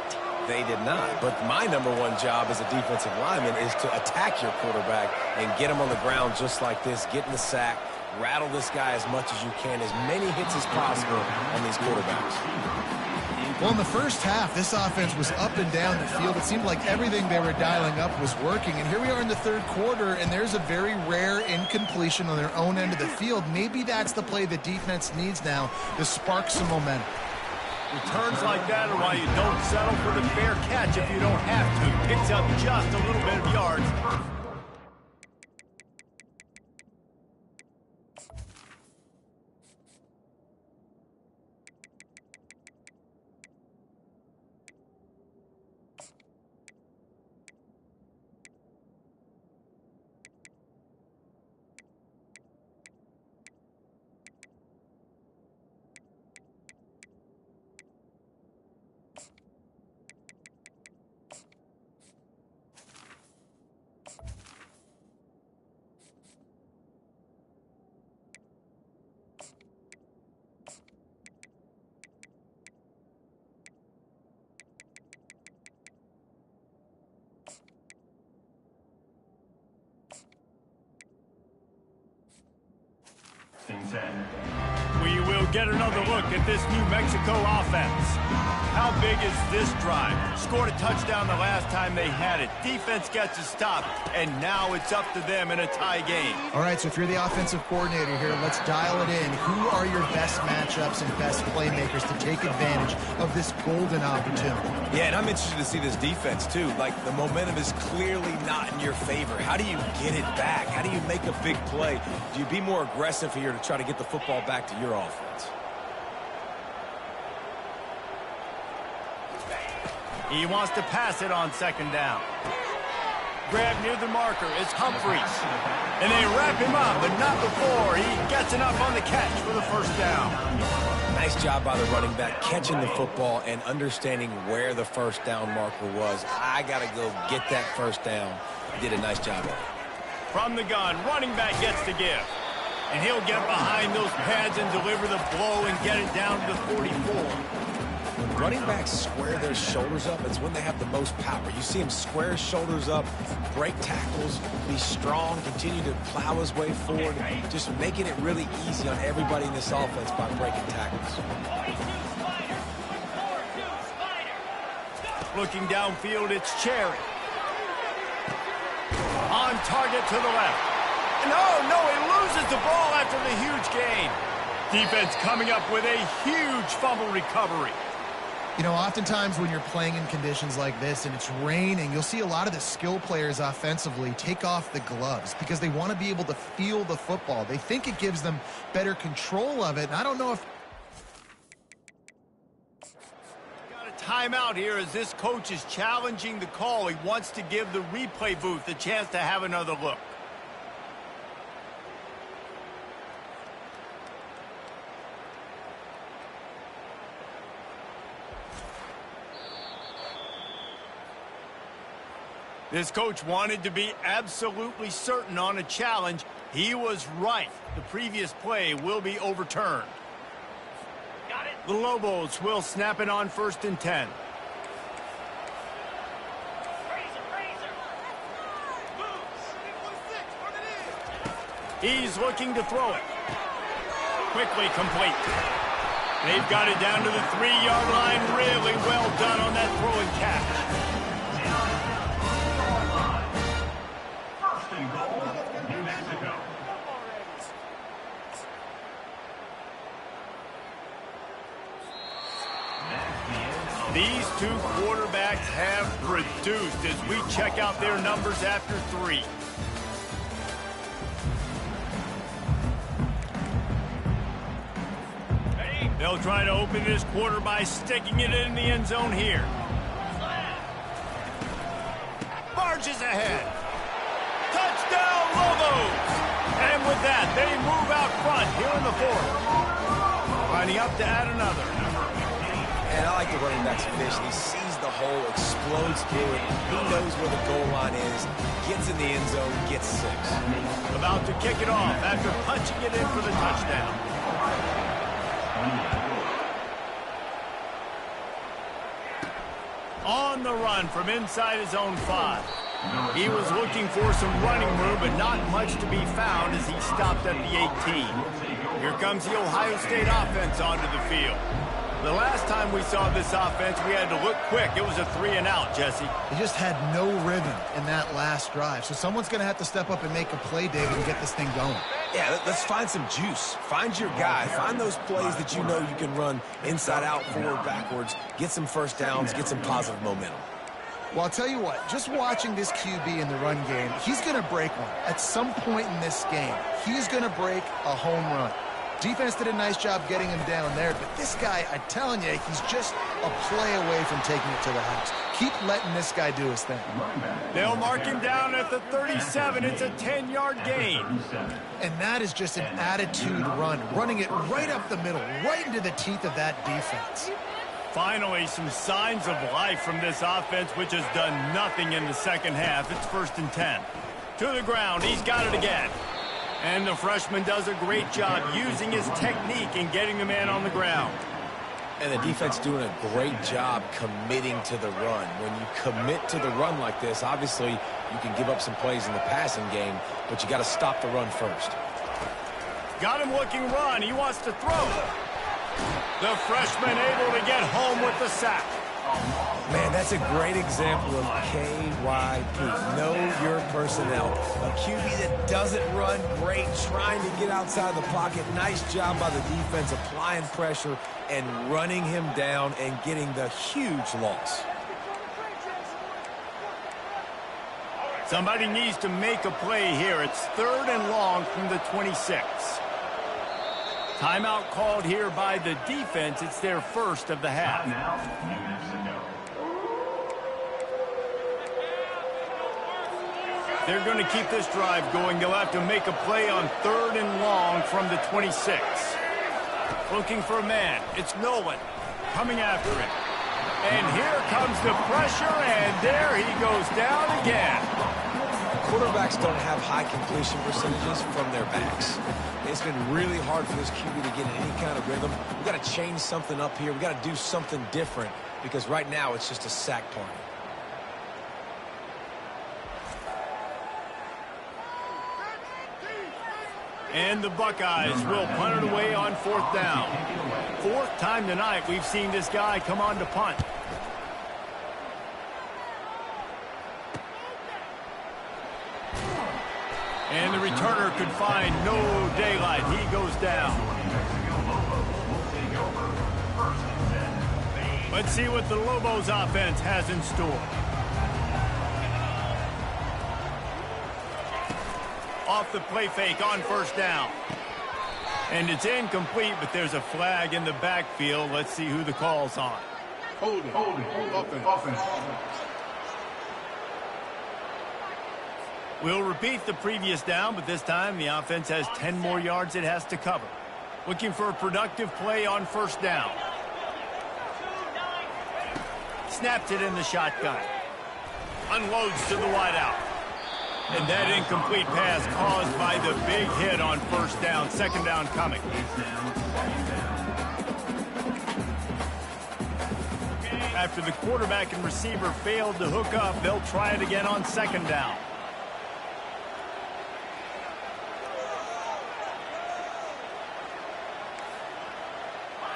[SPEAKER 3] They did not. But my #1 job as a defensive lineman is to attack your quarterback and get him on the ground just like this, get in the sack, rattle this guy as much as you can, as many hits as possible on these quarterbacks.
[SPEAKER 2] Well, in the first half, this offense was up and down the field. It seemed like everything they were dialing up was working. And here we are in the third quarter, and there's a very rare incompletion on their own end of the field. Maybe that's the play the defense needs now to spark some momentum.
[SPEAKER 1] Returns like that are why you don't settle for the fair catch if you don't have to. Picks up just a little bit of yards. We will get another look at this New Mexico offense. How big is this drive? Scored a touchdown the last time they had it. Defense gets a stop, and now it's up to them in a tie game.
[SPEAKER 2] All right, so if you're the offensive coordinator here, let's dial it in. Who are your best matchups and best playmakers to take advantage of this golden opportunity?
[SPEAKER 3] Yeah, and I'm interested to see this defense, too. Like, the momentum is clearly not in your favor. How do you get it back? How do you make a big play? Do you be more aggressive here to try to get the football back to your offense?
[SPEAKER 1] He wants to pass it on second down. Grab near the marker. It's Humphreys. And they wrap him up, but not before he gets enough on the catch for the first down.
[SPEAKER 3] Nice job by the running back, catching the football and understanding where the first down marker was. I got to go get that first down. Did a nice job of it.
[SPEAKER 1] From the gun, running back gets to give. And he'll get behind those pads and deliver the blow and get it down to the 44.
[SPEAKER 3] When running backs square their shoulders up, it's when they have the most power. You see him square his shoulders up, break tackles, be strong, continue to plow his way forward, just making it really easy on everybody in this offense by breaking tackles.
[SPEAKER 1] Looking downfield, it's Cherry. On target to the left. No, he loses the ball after the huge gain. Defense coming up with a huge fumble recovery.
[SPEAKER 2] You know, oftentimes when you're playing in conditions like this and it's raining, you'll see a lot of the skill players offensively take off the gloves because they want to be able to feel the football. They think it gives them better control of it, and I don't know if...
[SPEAKER 1] Got a timeout here as this coach is challenging the call. He wants to give the replay booth a chance to have another look. This coach wanted to be absolutely certain on a challenge. He was right. The previous play will be overturned. Got it. The Lobos will snap it on 1st and 10. He's looking to throw it. Quickly complete. They've got it down to the 3-yard line. Really well done on that throw and catch. These two quarterbacks have produced as we check out their numbers after 3. They'll try to open this quarter by sticking it in the end zone here. Barges ahead. Touchdown, Lobos! And with that, they move out front here in the 4th. Lining up to add another.
[SPEAKER 3] And I like the running back's vision. He sees the hole, explodes through it. He knows where the goal line is, gets in the end zone, gets 6.
[SPEAKER 1] About to kick it off after punching it in for the touchdown. On the run from inside his own 5. He was looking for some running room, but not much to be found as he stopped at the 18. Here comes the Ohio State offense onto the field. The last time we saw this offense, we had to look quick. It was a 3-and-out, Jesse.
[SPEAKER 2] They just had no rhythm in that last drive. So someone's going to have to step up and make a play, David, and get this thing going.
[SPEAKER 3] Yeah, let's find some juice. Find your guy. Find those plays that you know you can run inside out, forward, backwards. Get some first downs. Get some positive momentum.
[SPEAKER 2] Well, I'll tell you what, just watching this QB in the run game, he's going to break one. At some point in this game, he's going to break a home run. Defense did a nice job getting him down there, but this guy, I'm telling you, he's just a play away from taking it to the house. Keep letting this guy do his thing.
[SPEAKER 1] They'll mark him down at the 37. It's a 10-yard gain.
[SPEAKER 2] And that is just an attitude run, running it right up the middle, right into the teeth of that defense.
[SPEAKER 1] Finally, some signs of life from this offense, which has done nothing in the second half. It's 1st and 10. To the ground. He's got it again. And the freshman does a great job using his technique and getting the man on the ground.
[SPEAKER 3] And the defense doing a great job committing to the run. When you commit to the run like this, obviously you can give up some plays in the passing game, but you got to stop the run first.
[SPEAKER 1] Got him looking run. He wants to throw. The freshman able to get home with the sack.
[SPEAKER 3] Man, that's a great example of KYP. Know your personnel. A QB that doesn't run great, trying to get outside the pocket. Nice job by the defense applying pressure and running him down and getting the huge loss.
[SPEAKER 1] Somebody needs to make a play here. It's 3rd and long from the 26. Timeout called here by the defense. It's their first of the half. They're going to keep this drive going. They'll have to make a play on 3rd and long from the 26. Looking for a man. It's Nolan coming after him. And here comes the pressure, and there he goes down again.
[SPEAKER 3] Quarterbacks don't have high completion percentages from their backs. It's been really hard for this QB to get in any kind of rhythm. We've got to change something up here. We've got to do something different because right now it's just a sack party.
[SPEAKER 1] And the Buckeyes will punt it away on 4th down. 4th time tonight we've seen this guy come on to punt. And the returner could find no daylight. He goes down. Let's see what the Lobos offense has in store. Off the play fake on 1st down. And it's incomplete, but there's a flag in the backfield. Let's see who the call's on.
[SPEAKER 6] Hold it. Offense.
[SPEAKER 1] We'll repeat the previous down, but this time the offense has 10 more yards it has to cover. Looking for a productive play on 1st down. Snaps it in the shotgun. Unloads to the wideout. And that incomplete pass caused by the big hit on 1st down. 2nd down coming. After the quarterback and receiver failed to hook up, they'll try it again on 2nd down.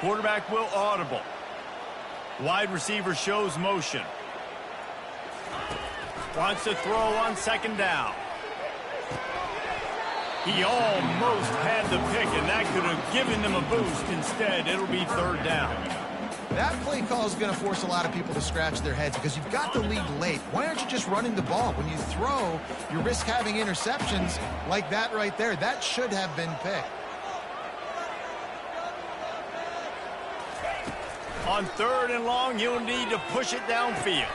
[SPEAKER 1] Quarterback will audible. Wide receiver shows motion. Wants to throw on 2nd down. He almost had the pick, and that could have given them a boost. Instead, it'll be 3rd down.
[SPEAKER 2] That play call is going to force a lot of people to scratch their heads because you've got the lead late. Why aren't you just running the ball? When you throw, you risk having interceptions like that right there. That should have been picked.
[SPEAKER 1] On 3rd and long, you'll need to push it downfield.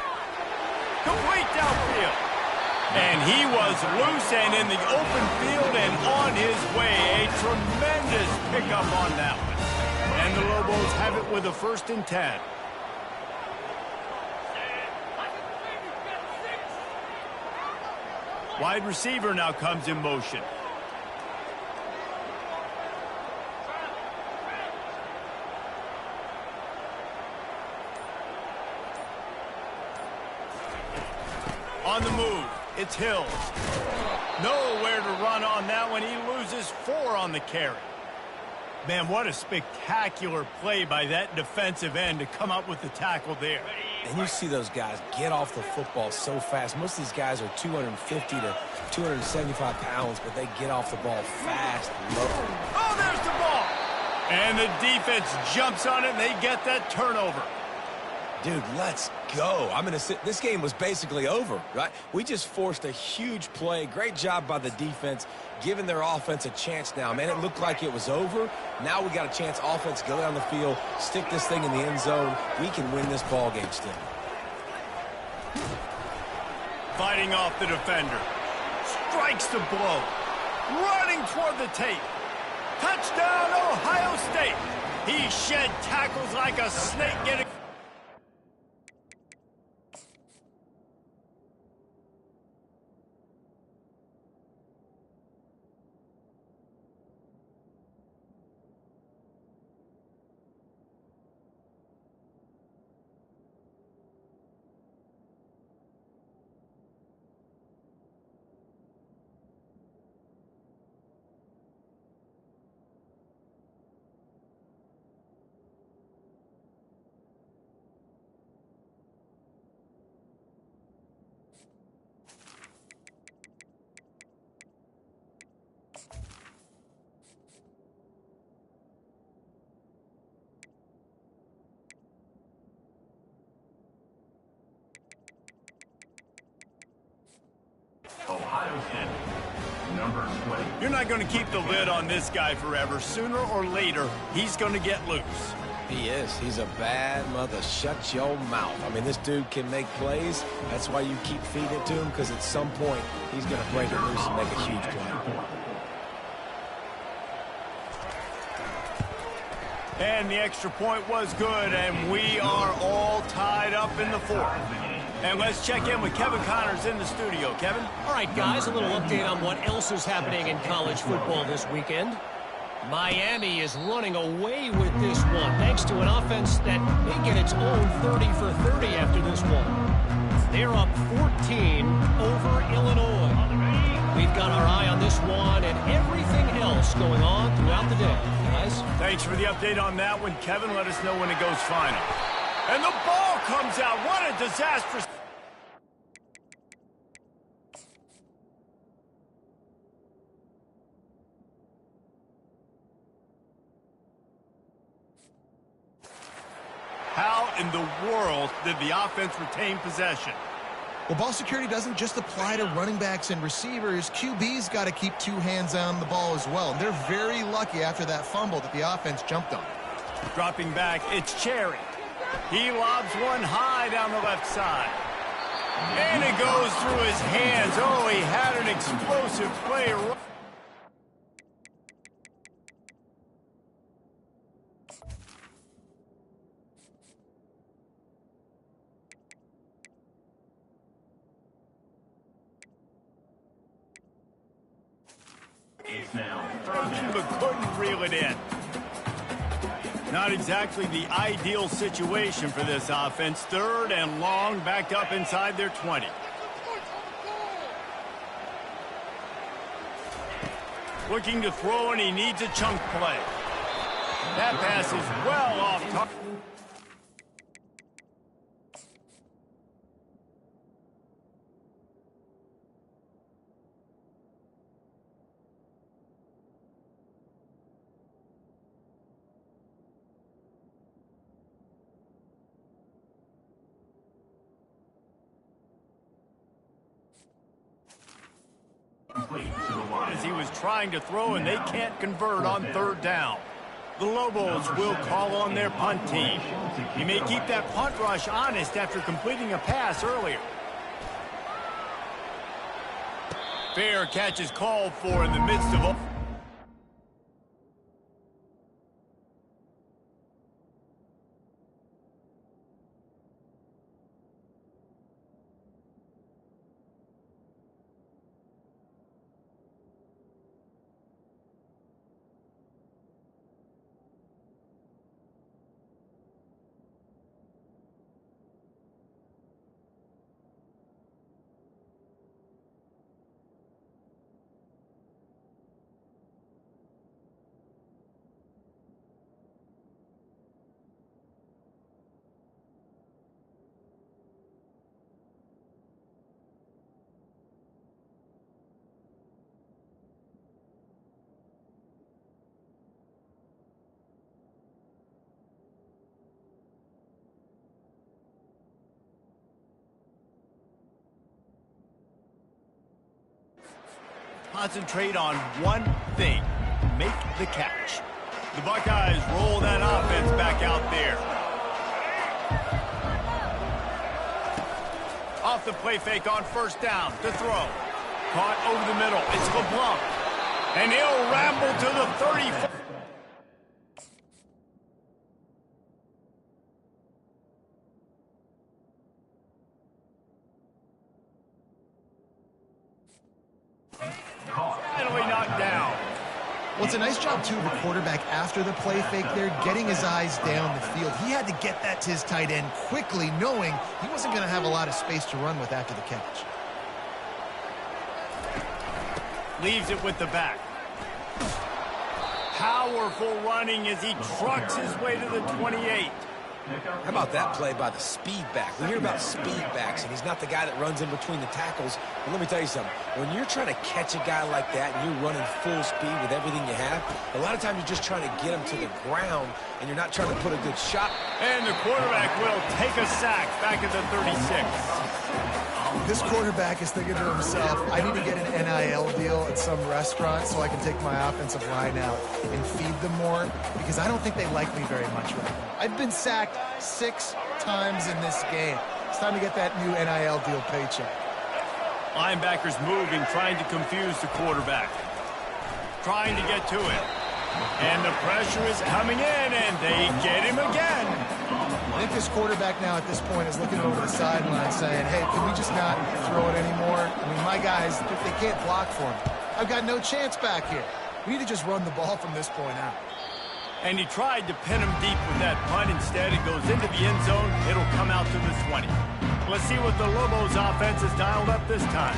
[SPEAKER 1] Complete downfield. And he was loose and in the open field and on his way. A tremendous pickup on that one. And the Lobos have it with a 1st and 10. Wide receiver now comes in motion. On the move, it's Hills. Nowhere to run on that one. He loses 4 on the carry. Man, what a spectacular play by that defensive end to come up with the tackle there.
[SPEAKER 3] And you see those guys get off the football so fast. Most of these guys are 250 to 275 pounds, but they get off the ball fast and low.
[SPEAKER 1] Oh, there's the ball. And the defense jumps on it, and they get that turnover.
[SPEAKER 3] Dude, let's go. I'm going to sit. This game was basically over, right? We just forced a huge play. Great job by the defense, giving their offense a chance now. Man, it looked like it was over. Now we got a chance, offense, go down the field, stick this thing in the end zone. We can win this ball game still.
[SPEAKER 1] Fighting off the defender. Strikes the blow. Running toward the tape. Touchdown, Ohio State. He shed tackles like a snake getting...
[SPEAKER 5] Ohio State, number 20.
[SPEAKER 1] You're not going to keep the lid on this guy forever. Sooner or later, he's going to get loose.
[SPEAKER 3] He is. He's a bad mother. Shut your mouth. I mean, this dude can make plays. That's why you keep feeding it to him, because at some point, he's going to break it loose and make a huge play.
[SPEAKER 1] And the extra point was good, and we are all tied up in the fourth. And let's check in with Kevin Connors in the studio. Kevin?
[SPEAKER 4] All right, guys, a little update on what else is happening in college football this weekend. Miami is running away with this one, thanks to an offense that may get its own 30 for 30 after this one. They're up 14 over Illinois. We've got our eye on this one and everything else going on throughout the day, guys.
[SPEAKER 1] Thanks for the update on that one, Kevin. Let us know when it goes final. And the ball comes out. What a disastrous... How in the world did the offense retain possession?
[SPEAKER 2] Well, ball security doesn't just apply to running backs and receivers. QB's got to keep two hands on the ball as well. And they're very lucky after that fumble that the offense jumped on.
[SPEAKER 1] Dropping back, it's Cherry. He lobs one high down the left side. And it goes through his hands. Oh, he had an explosive play.
[SPEAKER 5] It's now
[SPEAKER 1] But couldn't reel it in. Not exactly the ideal situation for this offense. Third and long, backed up inside their 20. Looking to throw, and he needs a chunk play. That pass is well off target. As he was trying to throw, and they can't convert on third down. The Lobos will call on their punt team. He may keep that punt rush honest after completing a pass earlier. Fair catch is called for in the midst of all. Concentrate on one thing. Make the catch. The Buckeyes roll that offense back out there. Off the play fake on first down to throw. Caught over the middle. It's LeBlanc. And he'll ramble to the 34. Finally knocked down.
[SPEAKER 2] Well, it's a nice job, too, of the quarterback after the play fake there, getting his eyes down the field. He had to get that to his tight end quickly, knowing he wasn't going to have a lot of space to run with after the catch.
[SPEAKER 1] Leaves it with the back. Powerful running as he trucks his way to the 28.
[SPEAKER 3] How about that play by the speed back? We hear about speed backs, and he's not the guy that runs in between the tackles. But let me tell you something. When you're trying to catch a guy like that and you're running full speed with everything you have, a lot of times you're just trying to get him to the ground, and you're not trying to put a good shot.
[SPEAKER 1] And the quarterback will take a sack back at the 36.
[SPEAKER 2] This quarterback is thinking to himself, I need to get an NIL deal at some restaurant so I can take my offensive line out and feed them more, because I don't think they like me very much right now. I've been sacked 6 times in this game. It's time to get that new NIL deal paycheck.
[SPEAKER 1] Linebackers moving, trying to confuse the quarterback. Trying to get to it. And the pressure is coming in, and they get him again.
[SPEAKER 2] I think this quarterback now at this point is looking over the sideline saying, hey, can we just not throw it anymore? I mean, my guys, if they can't block for him, I've got no chance back here. We need to just run the ball from this point out.
[SPEAKER 1] And he tried to pin him deep with that punt. Instead, it goes into the end zone. It'll come out to the 20. Let's see what the Lobos offense has dialed up this time.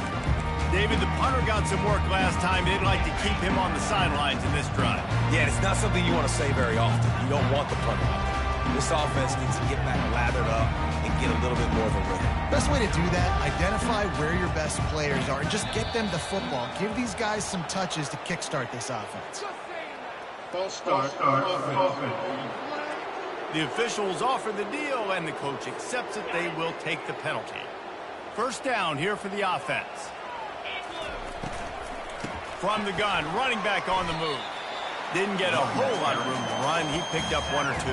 [SPEAKER 1] David, the punter got some work last time. They'd like to keep him on the sidelines in this drive.
[SPEAKER 3] Yeah, it's not something you want to say very often. You don't want the punter out there. This offense needs to get back lathered up and get a little bit more of a rhythm.
[SPEAKER 2] Best way to do that, identify where your best players are and just get them the football. Give these guys some touches to kickstart this offense.
[SPEAKER 6] False start. Offense.
[SPEAKER 1] The officials offer the deal, and the coach accepts it. They will take the penalty. First down here for the offense. From the gun, running back on the move. Didn't get a whole lot of room to run. He picked up 1 or 2.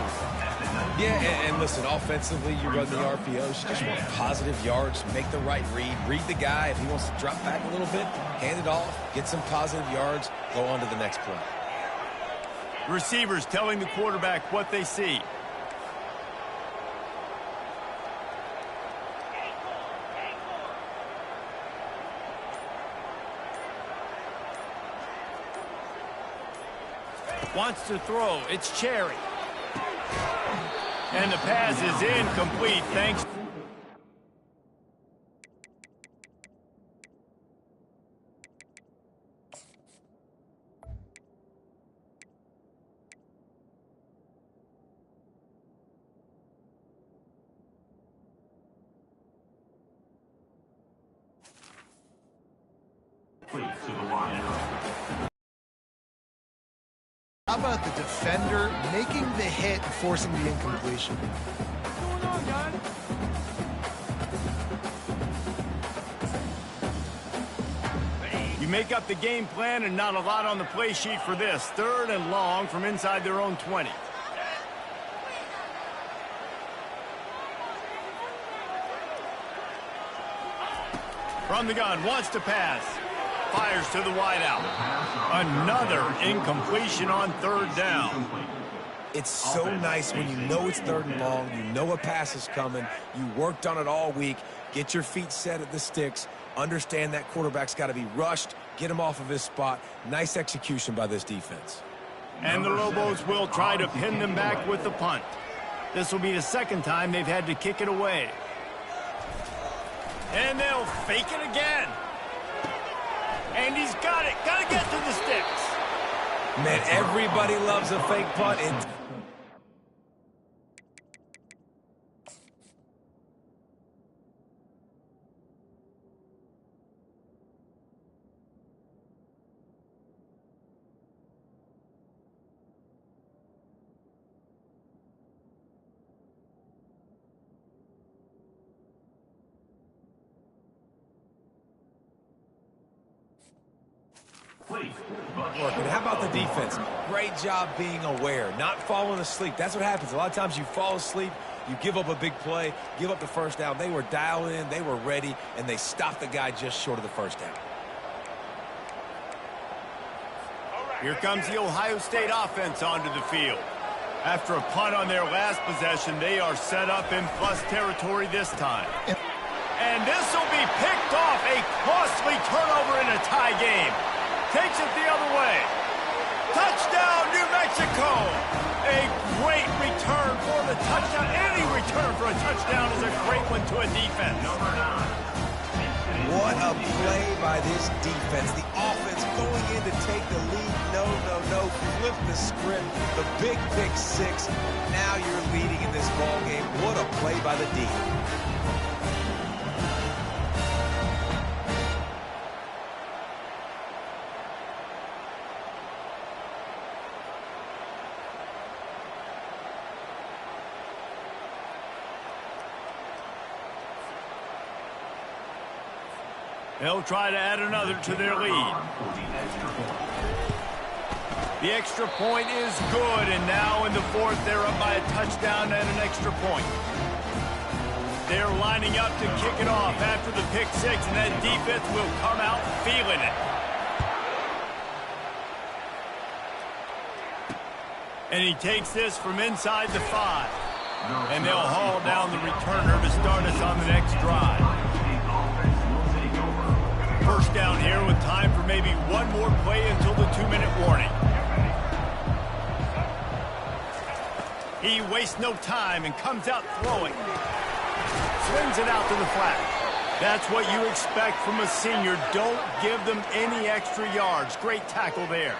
[SPEAKER 3] Yeah, and listen, offensively, you run the RPOs. You just want positive yards, make the right read the guy. If he wants to drop back a little bit, hand it off, get some positive yards, go on to the next play.
[SPEAKER 1] Receivers telling the quarterback what they see. Wants to throw. It's Cherry. And the pass is incomplete, thanks.
[SPEAKER 5] Please to the line.
[SPEAKER 2] How about the defender making the hit and forcing the incompletion?
[SPEAKER 1] You make up the game plan and not a lot on the play sheet for this. 3rd and long from inside their own 20. From the gun, wants to pass. Fires to the wideout. Another incompletion on 3rd down.
[SPEAKER 3] It's so nice when you know it's 3rd and long, you know a pass is coming, you worked on it all week, get your feet set at the sticks, understand that quarterback's got to be rushed, get him off of his spot. Nice execution by this defense.
[SPEAKER 1] And the Lobos will try to pin them back with the punt. This will be the 2nd time they've had to kick it away. And they'll fake it again. And he's got it. Got to get to the sticks.
[SPEAKER 3] Man, everybody loves a fake punt. And how about the defense? Great job being aware, not falling asleep. That's what happens. A lot of times you fall asleep, you give up a big play, give up the 1st down. They were dialed in, they were ready, and they stopped the guy just short of the 1st down.
[SPEAKER 1] Here comes the Ohio State offense onto the field. After a punt on their last possession, they are set up in plus territory this time. And this will be picked off. A costly turnover in a tie game. Takes it the other way. Touchdown, New Mexico! A great return for the touchdown. Any return for a touchdown is a great one to a defense.
[SPEAKER 3] What a play by this defense. The offense going in to take the lead. No. Flip the script. The big pick 6. Now you're leading in this ball game. What a play by the D.
[SPEAKER 1] They'll try to add another to their lead. The extra point is good, and now in the 4th, they're up by a touchdown and an extra point. They're lining up to kick it off after the pick 6, and that defense will come out feeling it. And he takes this from inside the 5. And they'll haul down the returner to start us on the next drive. First down here with time for maybe one more play until the 2-minute warning. He wastes no time and comes out throwing. Swings it out to the flat. That's what you expect from a senior. Don't give them any extra yards. Great tackle there.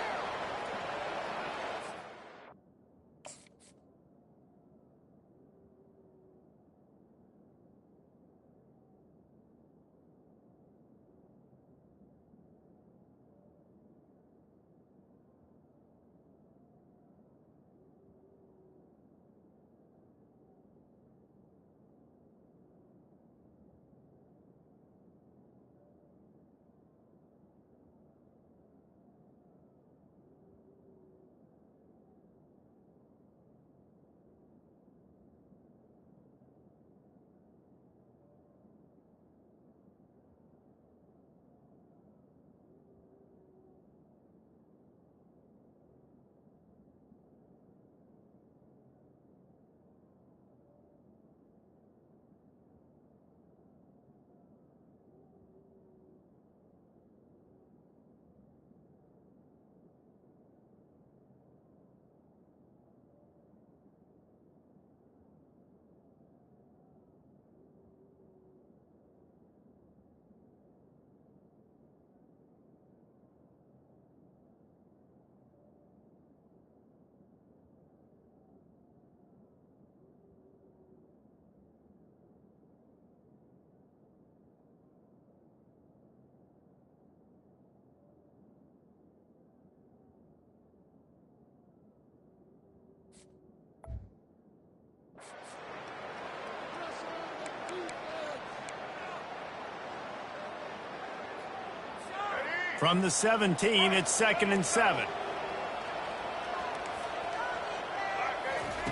[SPEAKER 1] From the 17, it's 2nd and 7.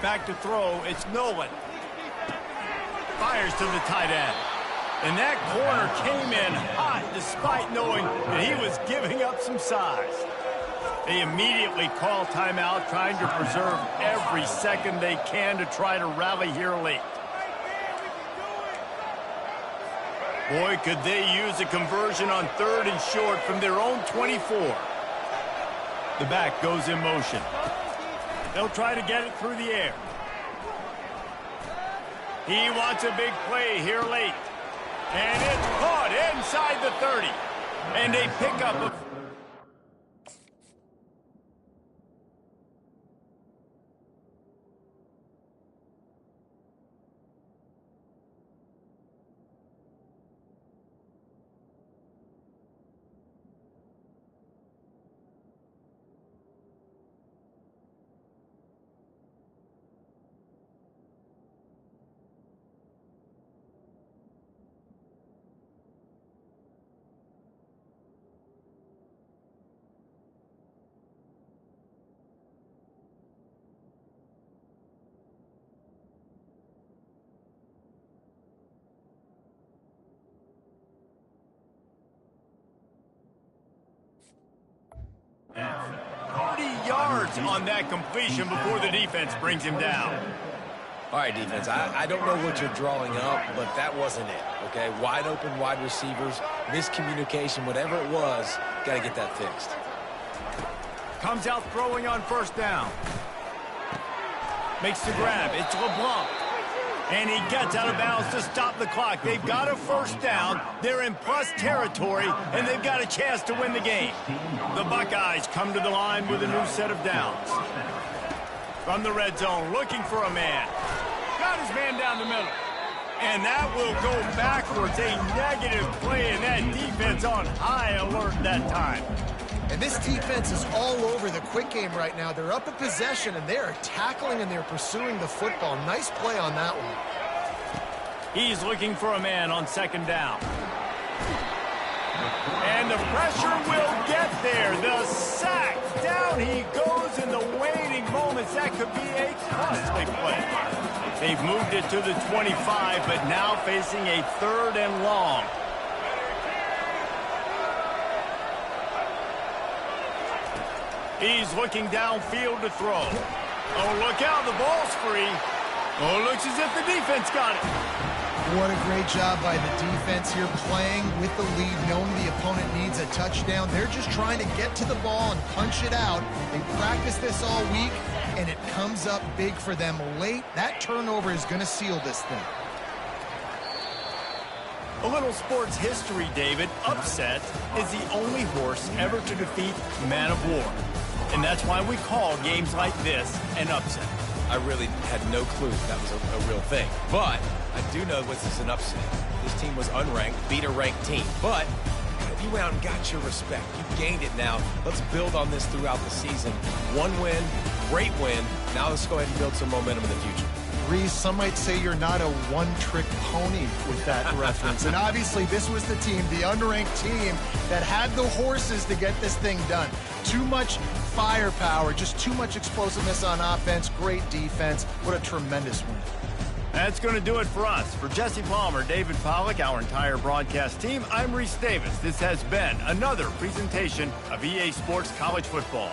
[SPEAKER 1] Back to throw, it's Nolan. Fires to the tight end. And that corner came in hot despite knowing that he was giving up some size. They immediately call timeout, trying to preserve every second they can to try to rally here late. Boy, could they use a conversion on 3rd and short from their own 24. The back goes in motion. They'll try to get it through the air. He wants a big play here late. And it's caught inside the 30. And they pick up a... yards on that completion before the defense brings him down.
[SPEAKER 3] All right, defense, I don't know what you're drawing up, but that wasn't it, okay? Wide open wide receivers, miscommunication, whatever it was, got to get that fixed.
[SPEAKER 1] Comes out throwing on 1st down. Makes the grab. It's LeBlanc. And he gets out of bounds to stop the clock. They've got a 1st down. They're in plus territory, and they've got a chance to win the game. The Buckeyes come to the line with a new set of downs. From the red zone, looking for a man. Got his man down the middle. And that will go backwards. A negative play, and that defense on high alert that time.
[SPEAKER 2] And this defense is all over the quick game right now. They're up a possession, and they're tackling and they're pursuing the football. Nice play on that one.
[SPEAKER 1] He's looking for a man on 2nd down. And the pressure will get there. The sack. Down he goes in the waiting moments. That could be a costly play. They've moved it to the 25, but now facing a 3rd and long. He's looking downfield to throw. Oh, look out, the ball's free. Oh, looks as if the defense got it.
[SPEAKER 2] What a great job by the defense here, playing with the lead, knowing the opponent needs a touchdown. They're just trying to get to the ball and punch it out. They practice this all week, and it comes up big for them late. That turnover is going to seal this thing.
[SPEAKER 1] A little sports history, David. Upset is the only horse ever to defeat Man of War. And that's why we call games like this an upset.
[SPEAKER 3] I really had no clue that was a real thing. But I do know this is an upset. This team was unranked, beat a ranked team. But you went out and got your respect. You gained it now. Let's build on this throughout the season. One win, great win. Now let's go ahead and build some momentum in the future.
[SPEAKER 2] Reese, some might say you're not a one-trick pony with that reference. And obviously, this was the team, the unranked team, that had the horses to get this thing done. Too much firepower, just too much explosiveness on offense, great defense. What a tremendous win.
[SPEAKER 1] That's going to do it for us. For Jesse Palmer, David Pollack, our entire broadcast team, I'm Reese Davis. This has been another presentation of EA Sports College Football.